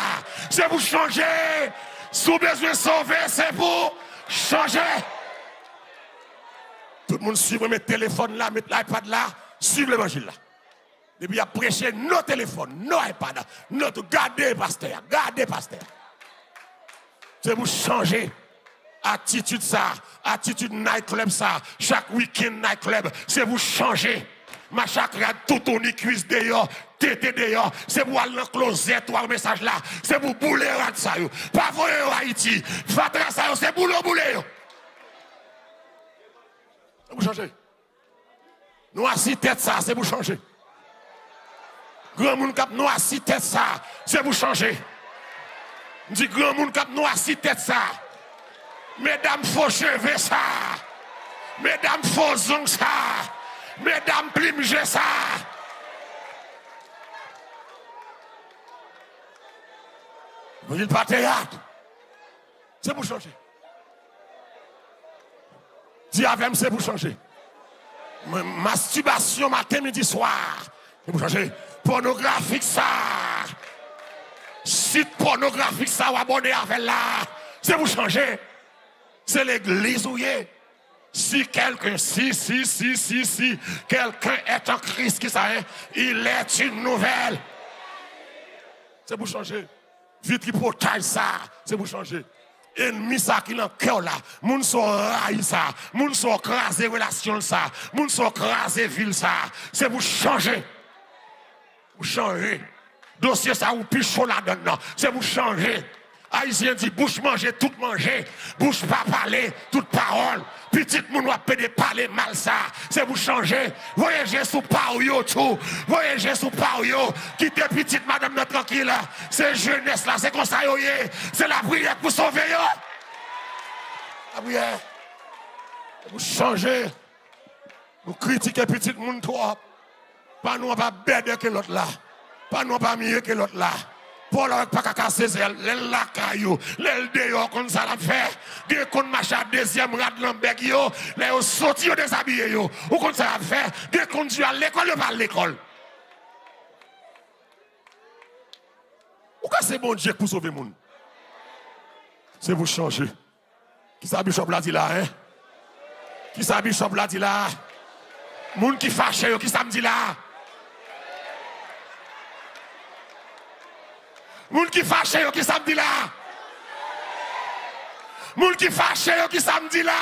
C'est pour changer. Si vous avez besoin de sauver, c'est pour changer. Tout le monde suit mes téléphones là, mettre l'iPad là, suivre l'évangile là. Et puis il a prêché nos téléphones, nos iPads, notre gardez pasteur, gardez pasteur. C'est pour changer. Attitude ça, attitude nightclub ça, chaque week-end nightclub, c'est pour changer. Ma chakra tout tourner cuisse d'ailleurs, tété d'ailleurs, c'est pour aller dans le closet, toi message là, c'est pour bouler ça yo. Pas voyer Haïti, fatra ça yo, c'est pour le bouler yo. C'est pour changer. Nous assis tête ça, c'est pour changer. Grand monde cap nous assis tête ça, c'est pour changer. Dit grand monde cap nous assis tête ça. Mesdames faux cheveux ça. Mesdames faux ongles ça. Mesdames plimge ça. Vous dites pas théâtre. C'est pour changer. Dis avec moi, c'est pour changer. Masturbation matin, midi, soir. C'est pour changer. Pornographique ça. Site pornographique ça ou abonné avec là. C'est pour changer. C'est l'église où il est. Si quelqu'un, si quelqu'un est en Christ, qui ça est, il est une nouvelle. C'est pour changer. Vite qui protège ça, c'est pour changer. Ennemi ça qui dans cœur là, moun so raï ça, moun so craser relation ça, moun so craser ville ça, c'est pour changer. Pour changer. Dossier ça ou pichon là-dedans, c'est pour changer. Haïtien dit bouche manger, tout manger, bouche pas parler, toute parole. Petite moun va pédé parler mal ça, c'est pour changer. Voyager sous par yo tout, voyager sous par yo, quitter petite madame notre tranquille, c'est jeunesse là, c'est comme ça yo, c'est la prière pour sauver yo. La prière, pour changer, pour critiquer petite moun trop, pas nous pas bête que l'autre là, pas nous pas mieux que l'autre là. Pour la pas casser les lacailles, les dehors comme ça la fait, des qu'on machin deuxième rad l'embeg yo, les sorti déshabillé yo, ou comme ça la fait, des qu'on du à l'école ou pas à l'école. Ou que c'est bon Dieu pour sauver monde? C'est pour changer. Qui ça bishop là dit là hein? Qui ça bishop là dit là? Monde qui fâché yo, qui ça me dit là? Moun qui fâché yo qui samedi là. Moun qui fâché yo qui samedi là.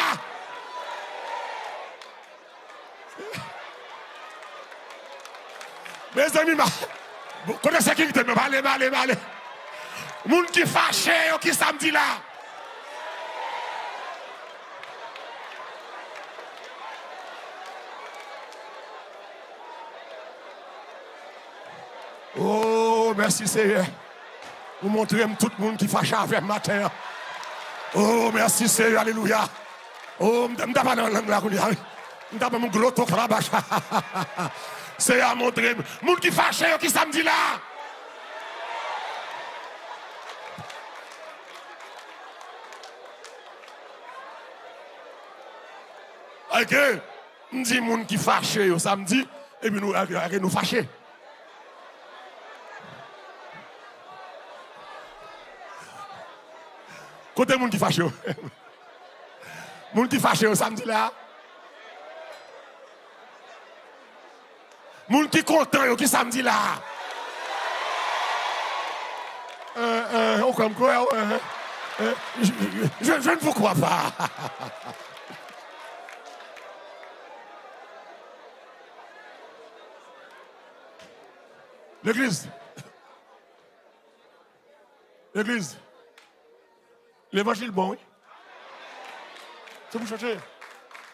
Mes amis, côté sécurité, mais allez. Moun qui fâché, qui samedi là. Oh, merci Seigneur. Vous montrez tout le monde qui fâche avec matin. Oh, merci Seigneur, alléluia. Oh, je ne suis pas dans la langue là. Je ne suis pas dans mon glotto frabache. Seigneur, montrez. Moun qui fâche, qui samedi là. Ok, on dit moun qui fâché au samedi, et puis nous fâcher. Côté moun qui fâché. Moun qui fâché au samedi là. Moun qui content qui samedi là. On comme quoi, je ne vous crois pas. L'église, l'évangile bon, oui. C'est pour changer.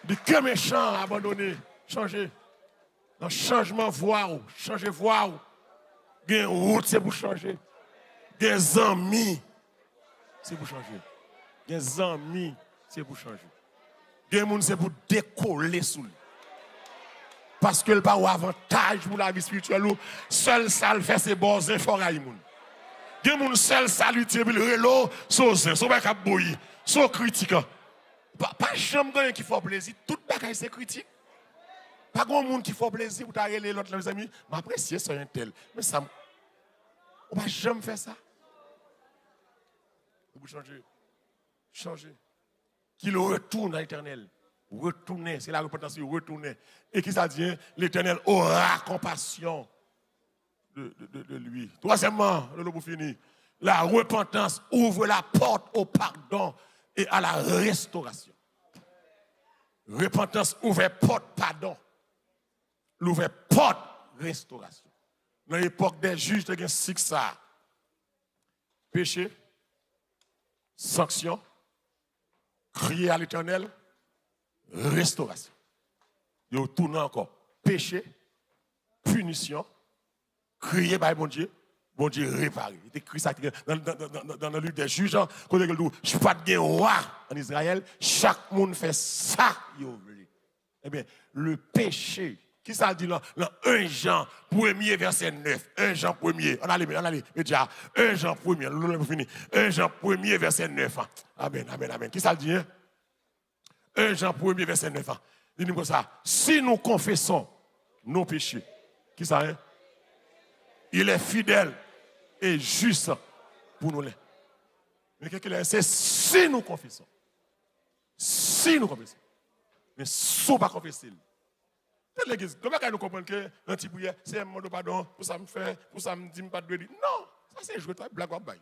Du cœur méchant abandonné, changer. Dans le changement voix, changer voix. Des route, c'est pour changer. Des amis, c'est pour changer. Des amis, c'est pour changer. Des gens, c'est pour décoller sous lui. Parce que le pas avantage pour la vie spirituelle, seul ça le fait, c'est bon, c'est fort à moun. Gen moun seul salut, puis le relo, so pas cap boyi, so critique. Pas jamais gagner qui fait plaisir, tout bagaille c'est critique. Pas grand monde qui fait plaisir pour t'arrêter l'autre les amis, m'apprécier ça un tel. Mais ça on va jamais faire ça. Vous changer. Qu'il retourne à l'éternel. Retourner, c'est la repentance, retourner. Et qui ça dit, l'Éternel aura compassion de lui. Troisièmement, le pour finir, la repentance ouvre la porte au pardon et à la restauration. Repentance ouvre porte pardon, l'ouvre porte restauration. Dans l'époque des juges, il y a six ça. Péché, sanction, crier à l'Éternel, restauration. Il tourne encore. Péché, punition, crier par bon Dieu réparer. Il écrit ça dans le livre des juges. Je ne suis pas de roi en Israël. Chaque monde fait ça. Eh bien, le péché, qui ça dit là? Dans 1 Jean 1er, verset 9. 1 Jean 1er. On allait, déjà. 1 Jean 1er. 1 Jean 1er, verset 9. Amen. Qui ça dit? 1 Jean 1er, verset 9. Il dit comme ça. Si nous confessons nos péchés, qui ça est? Il est fidèle et juste pour nous. Mais qu'est-ce qu'il est? C'est si nous confessons. Si nous confessons. Mais si nous ne pas confesser. L'église, comment nous comprenons que l'anti-prière, c'est un mot de pardon, pour ça me fait, pour ça me dit pas de dire. Non, ça c'est jouer, blague ou bail.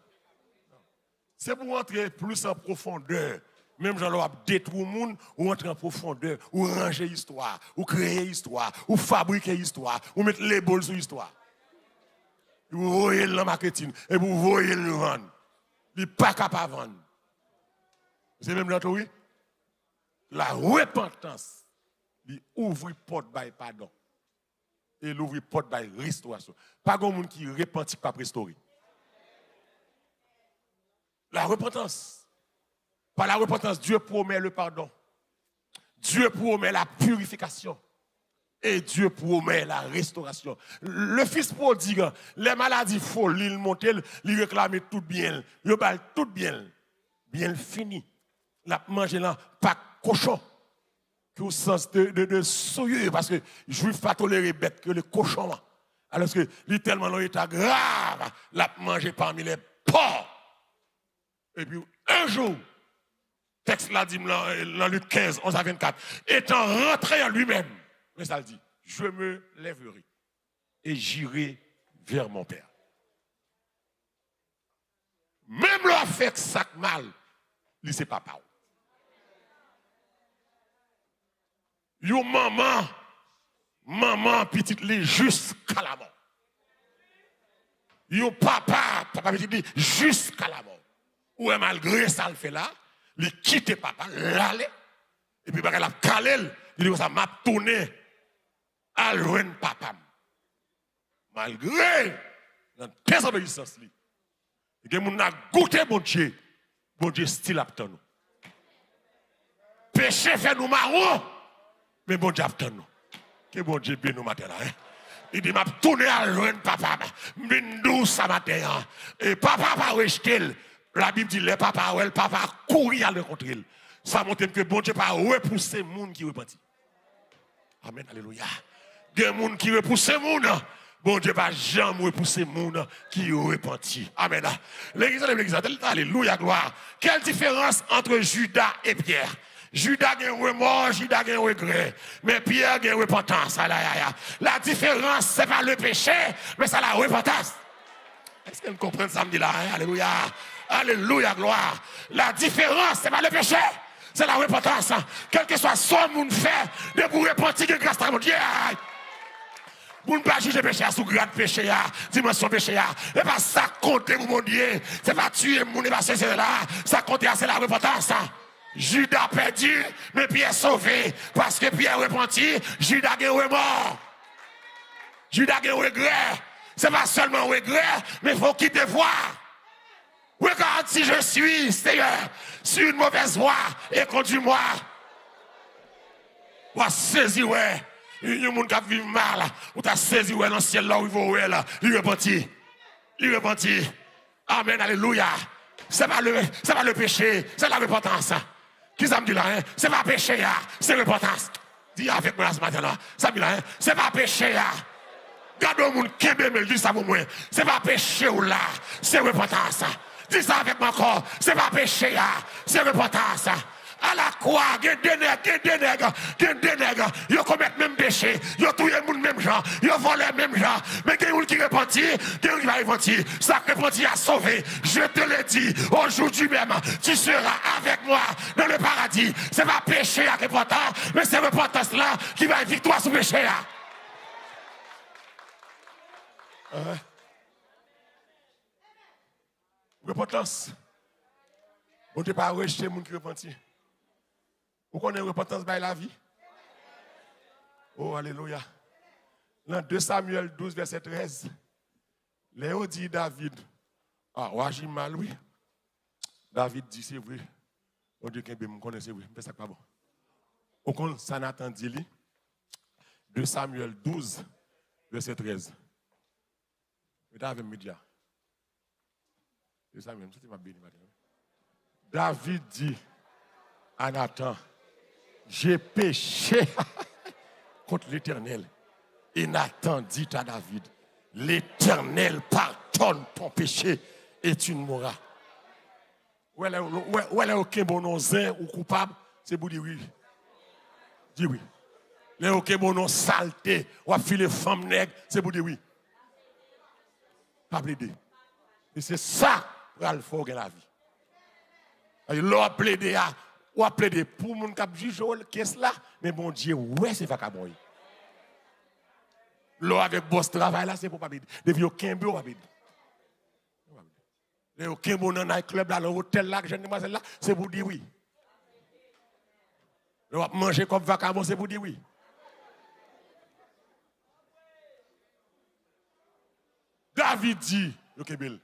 C'est pour entrer plus en profondeur. Même Jean a détruit le monde, ou entrer en profondeur, ou ranger l'histoire, ou créer l'histoire, ou fabriquer l'histoire, ou mettre les bols sur l'histoire. Vous voyez le marketing, et vous voyez le vendre. Il n'est pas capable de vendre. C'est même là, oui? La repentance, il ouvre porte by pardon. Et il ouvre porte by restauration. Pas grand monde qui repentit pas restaurer. La repentance. Par la repentance, Dieu promet le pardon. Dieu promet la purification. Et Dieu promet la restauration. Le fils prodigue, les maladies folles, il monte, il réclame tout bien. Il parle tout bien. Bien fini. La manger là, pas cochon. Qui au sens de souillure, parce que juif pas tolérer bête que le cochon. Alors que littéralement, l'état grave, la manger parmi les porcs. Et puis, un jour, texte là dit dans Luc 15, 11 à 24, étant rentré en lui-même, mais ça le dit, je me lèverai et j'irai vers mon Père. Même le fait ça mal, il ne sait pas parler. Yo maman, petite, les jusqu'à la mort. Yo papa me dit jusqu'à la mort. Ou malgré ça le fait là, il quitte papa, l'aller et puis il a calé, il dit ça m'a tourné à loin papa. Malgré la désobéissance li. Et que mon a goûté bon Dieu style aptan nous. Péché fait nous marron, mais bon Dieu aptan nous. Que bon Dieu bénisse nous matin là. Il dit m'a tourné à loin papa, m'indou ça matin. Et papa va rejeter. La Bible dit les papa ou le papa courir à le contre il. Ça montre que bon Dieu pas repousser monde qui repentit. Amen, alléluia. Des monde qui repousse monde. Bon Dieu pas jamais repousser monde qui repentit. Amen. L'église de l'église, alléluia, gloire. Quelle différence entre Judas et Pierre? Judas a un remords, Judas a un regret. Mais Pierre a une repentance. La différence, ce n'est pas le péché, mais c'est la repentance. Est-ce qu'elle comprend ça, me dit là? Alléluia. Alléluia, gloire. La différence, ce n'est pas le péché, c'est la repentance. Quel que soit son monde fait, de vous repentir que grâce à mon Dieu. Vous ne pas juger péché sous grade péché, dimension péché. Et pas ça compter pour mon Dieu. C'est pas tuer mon et pas c'est là. Ça compte c'est la repentance. Judas perdu, mais Pierre sauvé. Parce que Pierre repenti, Judas est mort. Judas est regret. C'est pas seulement regret, mais il faut quitter voir. Regarde si je suis, Seigneur, sur une mauvaise voie et conduis-moi. Ou à saisir, ouais. Il y a des gens qui vivent mal, ou tu as saisi dans le ciel là où il va, là. Il repentit. Il repentit. Amen, alléluia. C'est pas le péché, c'est la repentance. Qui ça me dit là, hein? C'est pas péché, c'est repentance. Dis avec moi ce matin là. Ça me dit là, hein? C'est pas péché, Gardez le monde qui me dit ça pour moi. C'est pas péché ou là, c'est repentance. Dis ça avec moi encore. C'est pas péché, c'est repentance. À la croix, il y a des nègres, ils commettent même péché, ils tuent les gens même gens, ils volent les mêmes gens. Mais il y a des gens qui repentit, il y a des gens qui va repentir. Ça repentit à sauver. Je te le dis, aujourd'hui même, tu seras avec moi dans le paradis. Ce n'est pas péché à repentir, mais c'est repentance là qui va être victoire sur le péché. Repentance. On ne peut pas rejeter les gens qui repentent. Vous connaissez repentance par la vie? Oh, alléluia. Dans 2 Samuel 12, verset 13, Léo dit David, j'ai mal, oui. David dit, c'est vrai. On dit que me connaît, c'est vrai. Mais ça pas bon. Au compte, ça Nathan dit, 2 Samuel 12, verset 13. Mais David me dit, 2 Samuel, c'est ma béni maintenant. David dit à Nathan, j'ai péché contre l'Éternel. Et Nathan dit à David, l'Éternel pardonne ton péché et tu ne mourras. Où est aucun bon nom ou coupable, c'est pour dire oui. Dis oui. Les aucun bon nom saleté ou à filer femme nègre, c'est pour dire oui. Pas plaider. Et c'est ça pour le faire la vie. Il a plaidé ou a plaidé pour mon cap juge qu'est-ce là, mais mon Dieu, ouais, c'est vagabond. L'eau avec boss travail là, c'est pour pas plaider. Depuis aucun bureau, pas plaider. Les aucun bon dans un club là, l'hôtel là, jeune demoiselle là, c'est pour dire oui. Le manger comme vagabond, c'est pour dire oui. David dit, ok, Bill,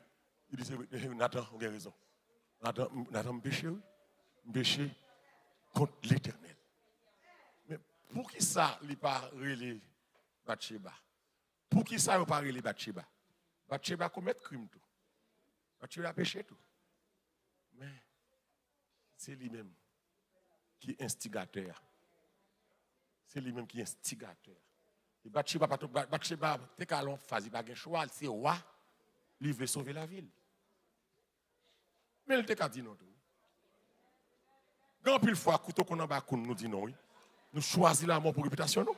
il dit, Nathan, on a raison. Nathan, péché contre l'Éternel. Mais pour qui ça, il n'est pas relé Bathsheba? Pour qui ça, il n'est pas relé Bathsheba? Bathsheba commet crime tout. Bathsheba a péché tout. Mais c'est lui-même qui est instigateur. C'est lui-même qui est instigateur. Et Bathsheba, t'es qu'à l'on fasse, il n'a pas de choix, c'est roi, il veut sauver la ville. Mais il t'a dit non. Quand pile fois, couteau qu'on a bas, nous dit non, oui. Nous choisissons la mort pour réputation, non?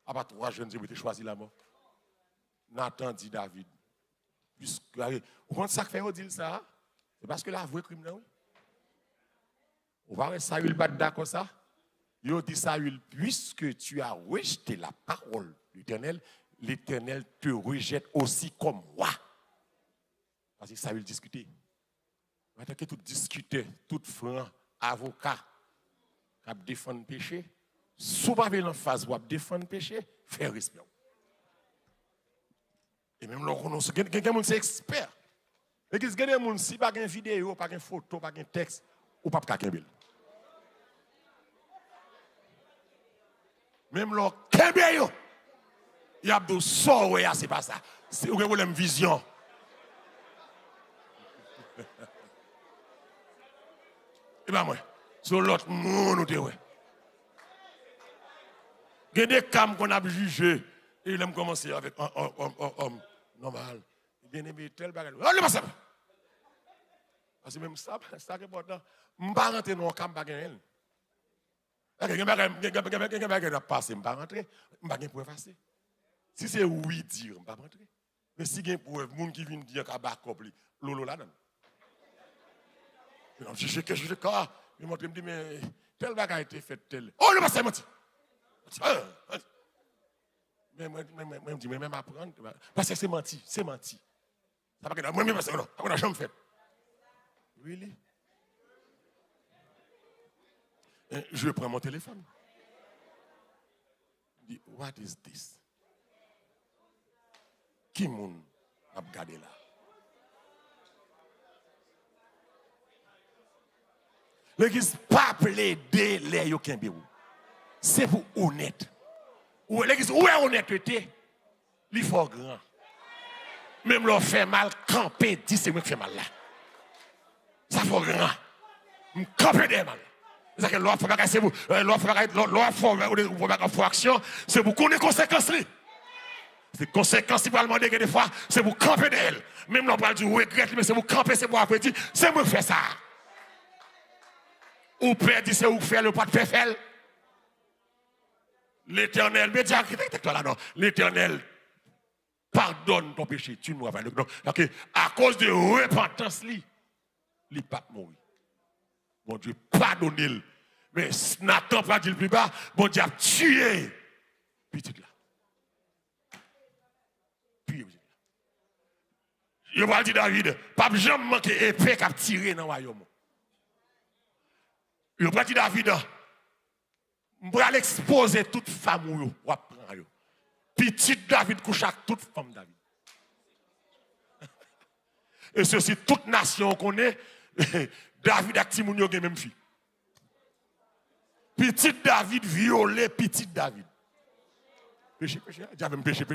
À part 3 jeunes, j'ai choisi la mort. Nathan dit David. Puisque, vous comprenez ça que fait, on dit ça? C'est parce que la vraie crime, non? On va rester Saül pas d'accord ça? Il dit Saül, puisque tu as rejeté la parole de l'Éternel, l'Éternel te rejette aussi comme moi. Parce que ça veut discuter. Maintenant que tout discuter, tout franc, avocat, qui défend le péché, si vous avez en face pour défendre le péché, faire respect. Et même là, quelqu'un qui est expert. Et qu'il y a des gens qui pas de vidéo, pas de photo, pas de texte, ou pas de kakembel. Même là, kembel, il y a des sorts, c'est pas ça. C'est un problème vision. Et bien moi, sur l'autre monde, il y a des camps qu'on a jugés. Et il a commencé avec un homme normal. Bien aimé, tel bagage. Oh, le passage. Parce que même ça, c'est important. Je ne vais pas rentrer dans le camp bagage. Quelqu'un va passer, je ne vais pas rentrer. Je ne vais pas passer. Si c'est oui dire, je ne vais pas rentrer. Mais si il y a un monde qui vient dire qu'il y a un backup, lolo là-dedans. Je sais que je sais quoi. Il me dit, mais tel bagage a été fait tel. Oh, le passage, menti. Mais moi, je dis, mais même apprendre. Parce que c'est menti, c'est menti. Ça va que moi-même, c'est non, on n'a jamais fait. Really? Je prends mon téléphone. Je dis, what is this? Qui moun a regardé là? L'église pas plaider les yokembéou. C'est pour honnête. Ou l'église, où est honnêteté? Il faut grand. Même l'on fait mal, camper, dit c'est moi qui fait mal là. Ça faut grand. Camper des mal. C'est que l'on fait pas c'est vous. L'on fait action, c'est pour connaître les conséquences. C'est conséquences qui va demander que des fois, c'est pour camper d'elle. Même l'on parle du regret, mais c'est pour camper, c'est pour apprécier. C'est moi qui fais ça. Ou père dit c'est où faire le pas de faire. L'Éternel, mais dis architecte là non. L'Éternel pardonne ton péché, tu ne mourras pas. Donc, à cause de repentance, il pas mourir. Bon Dieu, pardonne-le. Mais Nathan pas dit le plus bas, bon Dieu a tué petit là. Puis, il va dire David, pas jamais manquer épée qui a tiré dans le royaume. Il va dire David, je vais l'exposer toute femme ou prendre. Petit David couche avec toute femme David. Et ceci, toute nation connaît, David a Timounio qui même fille. Petit David violé, petit David. Péché. J'avais péché.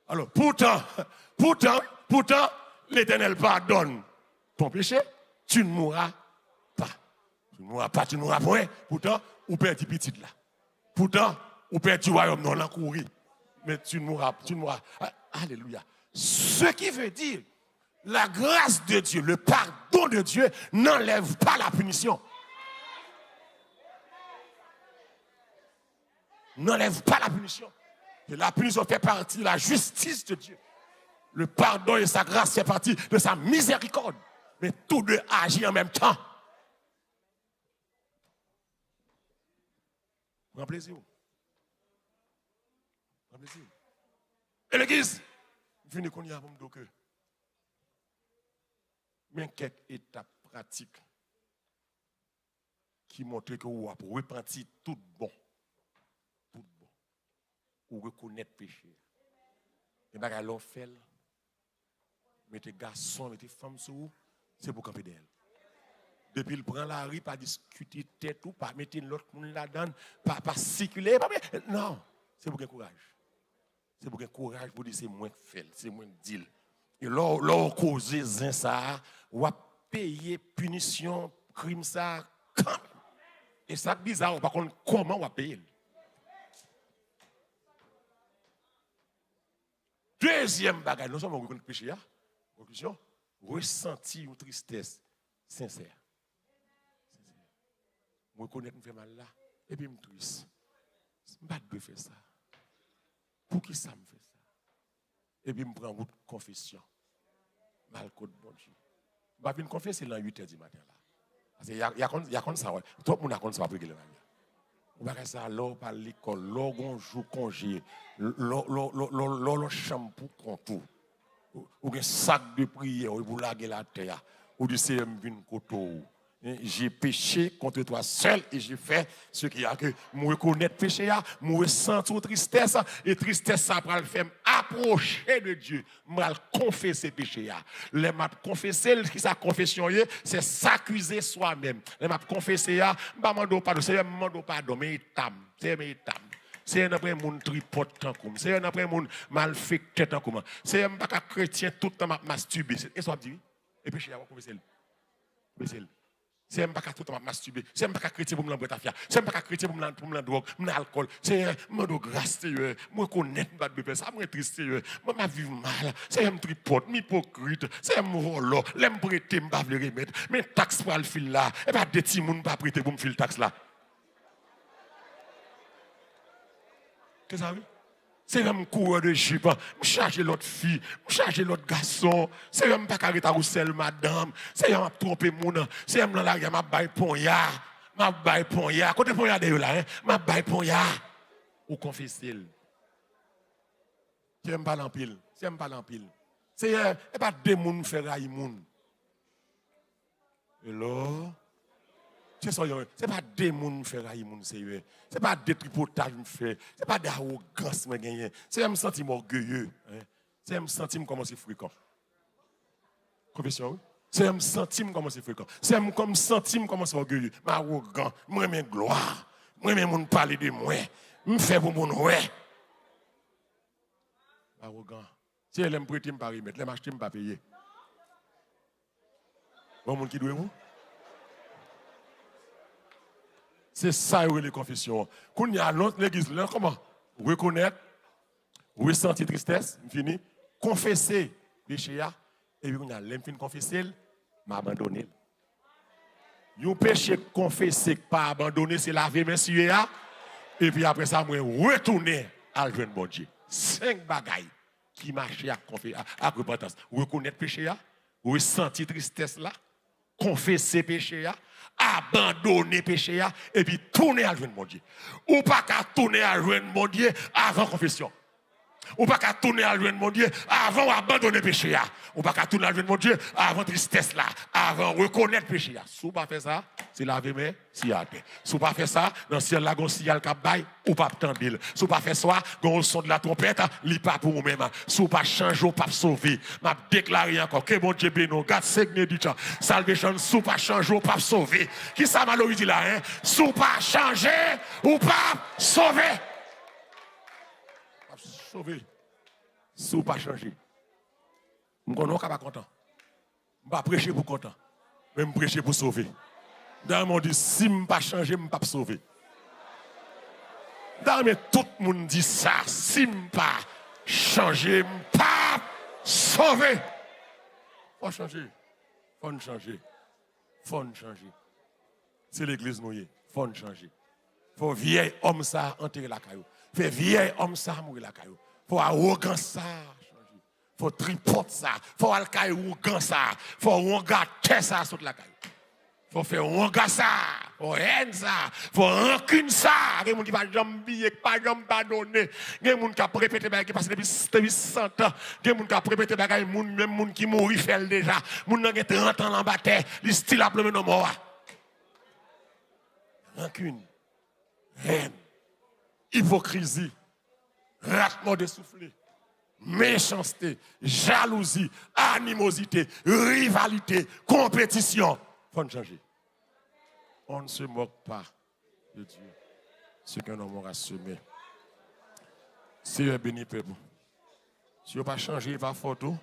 Alors, pourtant, l'Éternel pardonne ton péché, tu ne mourras pas. Tu ne mourras point. Pourtant, ou perd petit là. Pourtant, ou perd du royaume dans la courir. Mais tu ne mourras. Alléluia. Ce qui veut dire, la grâce de Dieu, le pardon de Dieu n'enlève pas la punition. N'enlève pas la punition. Et la punition fait partie de la justice de Dieu. Le pardon et sa grâce fait partie de sa miséricorde. Mais tous deux agissent en même temps. Prends plaisir. Et l'église, je finis qu'on y a pour me dire que, mais quelques étapes pratiques qui montrent que vous avez repentir tout bon. Ou reconnaître péché. Et bien, l'on fait, mettez garçons, mettez femmes sur vous, c'est pour camper d'elle. Depuis, il prend la rue, pas discuter tête ou pas mettre l'autre monde là-dedans, pas circuler. Non, c'est pour un courage. C'est pour un courage pour dire c'est moins fait, c'est moins deal. Et là, on cause ça, on va payer punition, crime ça, quand même. Et ça, bizarre, par contre, comment on va payer? Deuxième bagage, nous sommes en reconnaître péché. Conclusion, ressentir une tristesse sincère. Je reconnais que je fais mal là, et puis je me triste. Je ne peux pas faire ça. Pour qui ça me fait ça? Et puis je prends route confession. Mal code bon Dieu. Je vais confesser dans 8h du matin. Là. Parce qu'il y a comme ça, ouais. Tout le monde a comme ça pour régler la vie. On va faire ça, l'eau par l'école, l'eau on joue congé, l'eau chambre pour contour. Ou un sac de prière, ou vous laguer la terre, ou du CM vin koto. J'ai péché contre toi seul et j'ai fait ce qui a que moi reconnaître péché, moi ressentir tristesse et tristesse ça pour le faire approcher de Dieu, moi confesser péché. Les m'a confesser qui sa confession c'est s'accuser soi-même. Les m'a confesser pas mando pardon, c'est mando pardon mais tam, c'est mais tam. C'est un après moun tripote tant comme, c'est un après moun malfecté tant comme. C'est un pas chrétien tout le temps masturber. Et ça dit et péché à confesser. C'est même pas tout le temps masturber. C'est même pas chrétien pour me l'embêter affaire. C'est même pas chrétien pour me drogue, me l'alcool. C'est moi de grâce moi connaître pas de ça, moi triste moi ma vie mal. C'est un tripote, hypocrite, c'est un volant, l'aime prêter me pas le remettre. Mais taxe pour le fil là, et pas des petits moun pas prêter pour me filer taxe là. Tu sais, c'est un coureur de jupe, je charge l'autre fille, je charge l'autre garçon, c'est un pas carré ta roussel madame, c'est un tromper moun, c'est un dans la rue m'a bail ponya, côté ponya de là, m'a bail ponya ou confesser. C'est pas l'empile, c'est pas deux moun faire railler moun. Hello. C'est pas des moun faire railler moun sérieux. C'est pas des tripotages me fait. C'est pas d'arrogance me gagner. C'est un sentiment orgueilleux. C'est un sentiment comment c'est fréquent. Confession oui. C'est un sentiment comment c'est fréquent. C'est un comme sentiment comment c'est orgueilleux. Arrogant, moi même gloire. Moi même moun parler de moi. Me fait pour moun ouais. Arrogant. Si elle me prêter me pas remettre, elle m'acheter me pas payer. Bon moun qui doit vous? C'est ça, les confessions. Quand il y a l'autre l'église, là, comment? Reconnaître, ressentir tristesse, fini, confesser péché, et puis quand il y a l'enfin confesser, m'abandonner. Un péché confessé, pas abandonné, c'est laver mes yeux, et puis après ça, moi, retourner à le bon Dieu. 5 bagailles qui marchent à repentance. Reconnaître péché, ressentir tristesse là, confesser péché, abandonner péché et puis tourner à joindre mon Dieu. Ou pas qu'à tourner à joindre mon Dieu avant confession. Ou pas qu'à tourner à joindre mon Dieu avant abandonner péché. Ou pas qu'à tourner à joindre mon Dieu avant tristesse là, avant reconnaître péché. Si vous pas fait ça, c'est laver mais si à terre. Si vous pas fait ça, dans le ciel là gon signal cap bail ou pas tendre. Si vous pas fait ça, gon son de la trompette, li pas pour vous même. Si vous pas changer ou pas sauver, m'a déclaré encore que bon Dieu bénisse, God signe du temps. Salvation si vous pas changer ou pas sauver. Qui ça malheureux dit là hein? Si vous pas changer ou pas sauver. Sauver. Si vous pas changer. Je ne suis pas content. Je ne vais pas prêcher pour content. Mais je prêcher pour sauver. Dans le monde dit, si je ne pas changer, je ne vais pas sauver. Dans le tout le monde dit ça. Si je ne pas changer, je ne vais pas sauver. Il faut changer. Il faut changer. C'est l'église noyée. Il faut changer. Il faut vieil homme ça enterrer la caillou. Il faut vieil homme ça mourir la caillou. Il faut arrogance ça. Faut tripoter ça, faut aller caillou ça, faut gâter ça sur la caille. Faut faire on ça, faut haine ça, faut rancune ça. Les gens qui va jamais billet, pas jamais pardonner. Les gens qui a répété bagarre qui passe depuis 100 ans. Les gens qui a répété bagarre même moun qui mourir fait déjà. Moun nan 30 ans en bataille, li style a plein de mort. Rancune, haine, hypocrisie, ratement de souffler. Méchanceté, jalousie, animosité, rivalité, compétition. Il faut changer. On ne se moque pas de Dieu. Ce qu'un homme aura semé. C'est un béni peuple. Si on ne pas changer, il va photo.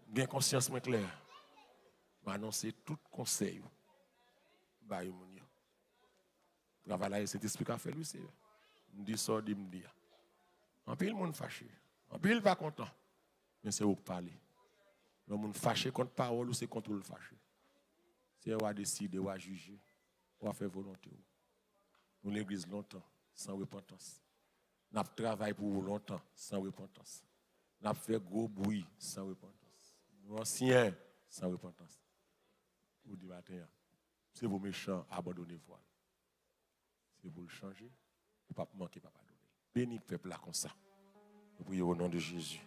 Bien conscience moins claire. Je vais annoncer tout conseil. Travailler cet esprit qu'a fait lui, c'est. Je dis ça, je dis. En pile, le monde fâché. En pile, pas content. Mais c'est où parler. Le monde fâché contre parole ou c'est contre le fâché. C'est où à décider, où à juger, où à faire volonté. Nous l'église longtemps, sans repentance. Nous avons travaillé pour vous longtemps, sans repentance. Nous avons fait gros bruit, sans repentance. Nous anciens, sans repentance. Vous dites, c'est vos méchants, abandonnez-vous. C'est pour le changer. Il ne faut pas manquer, papa donner. Bénis le peuple là comme ça. Nous prions au nom de Jésus.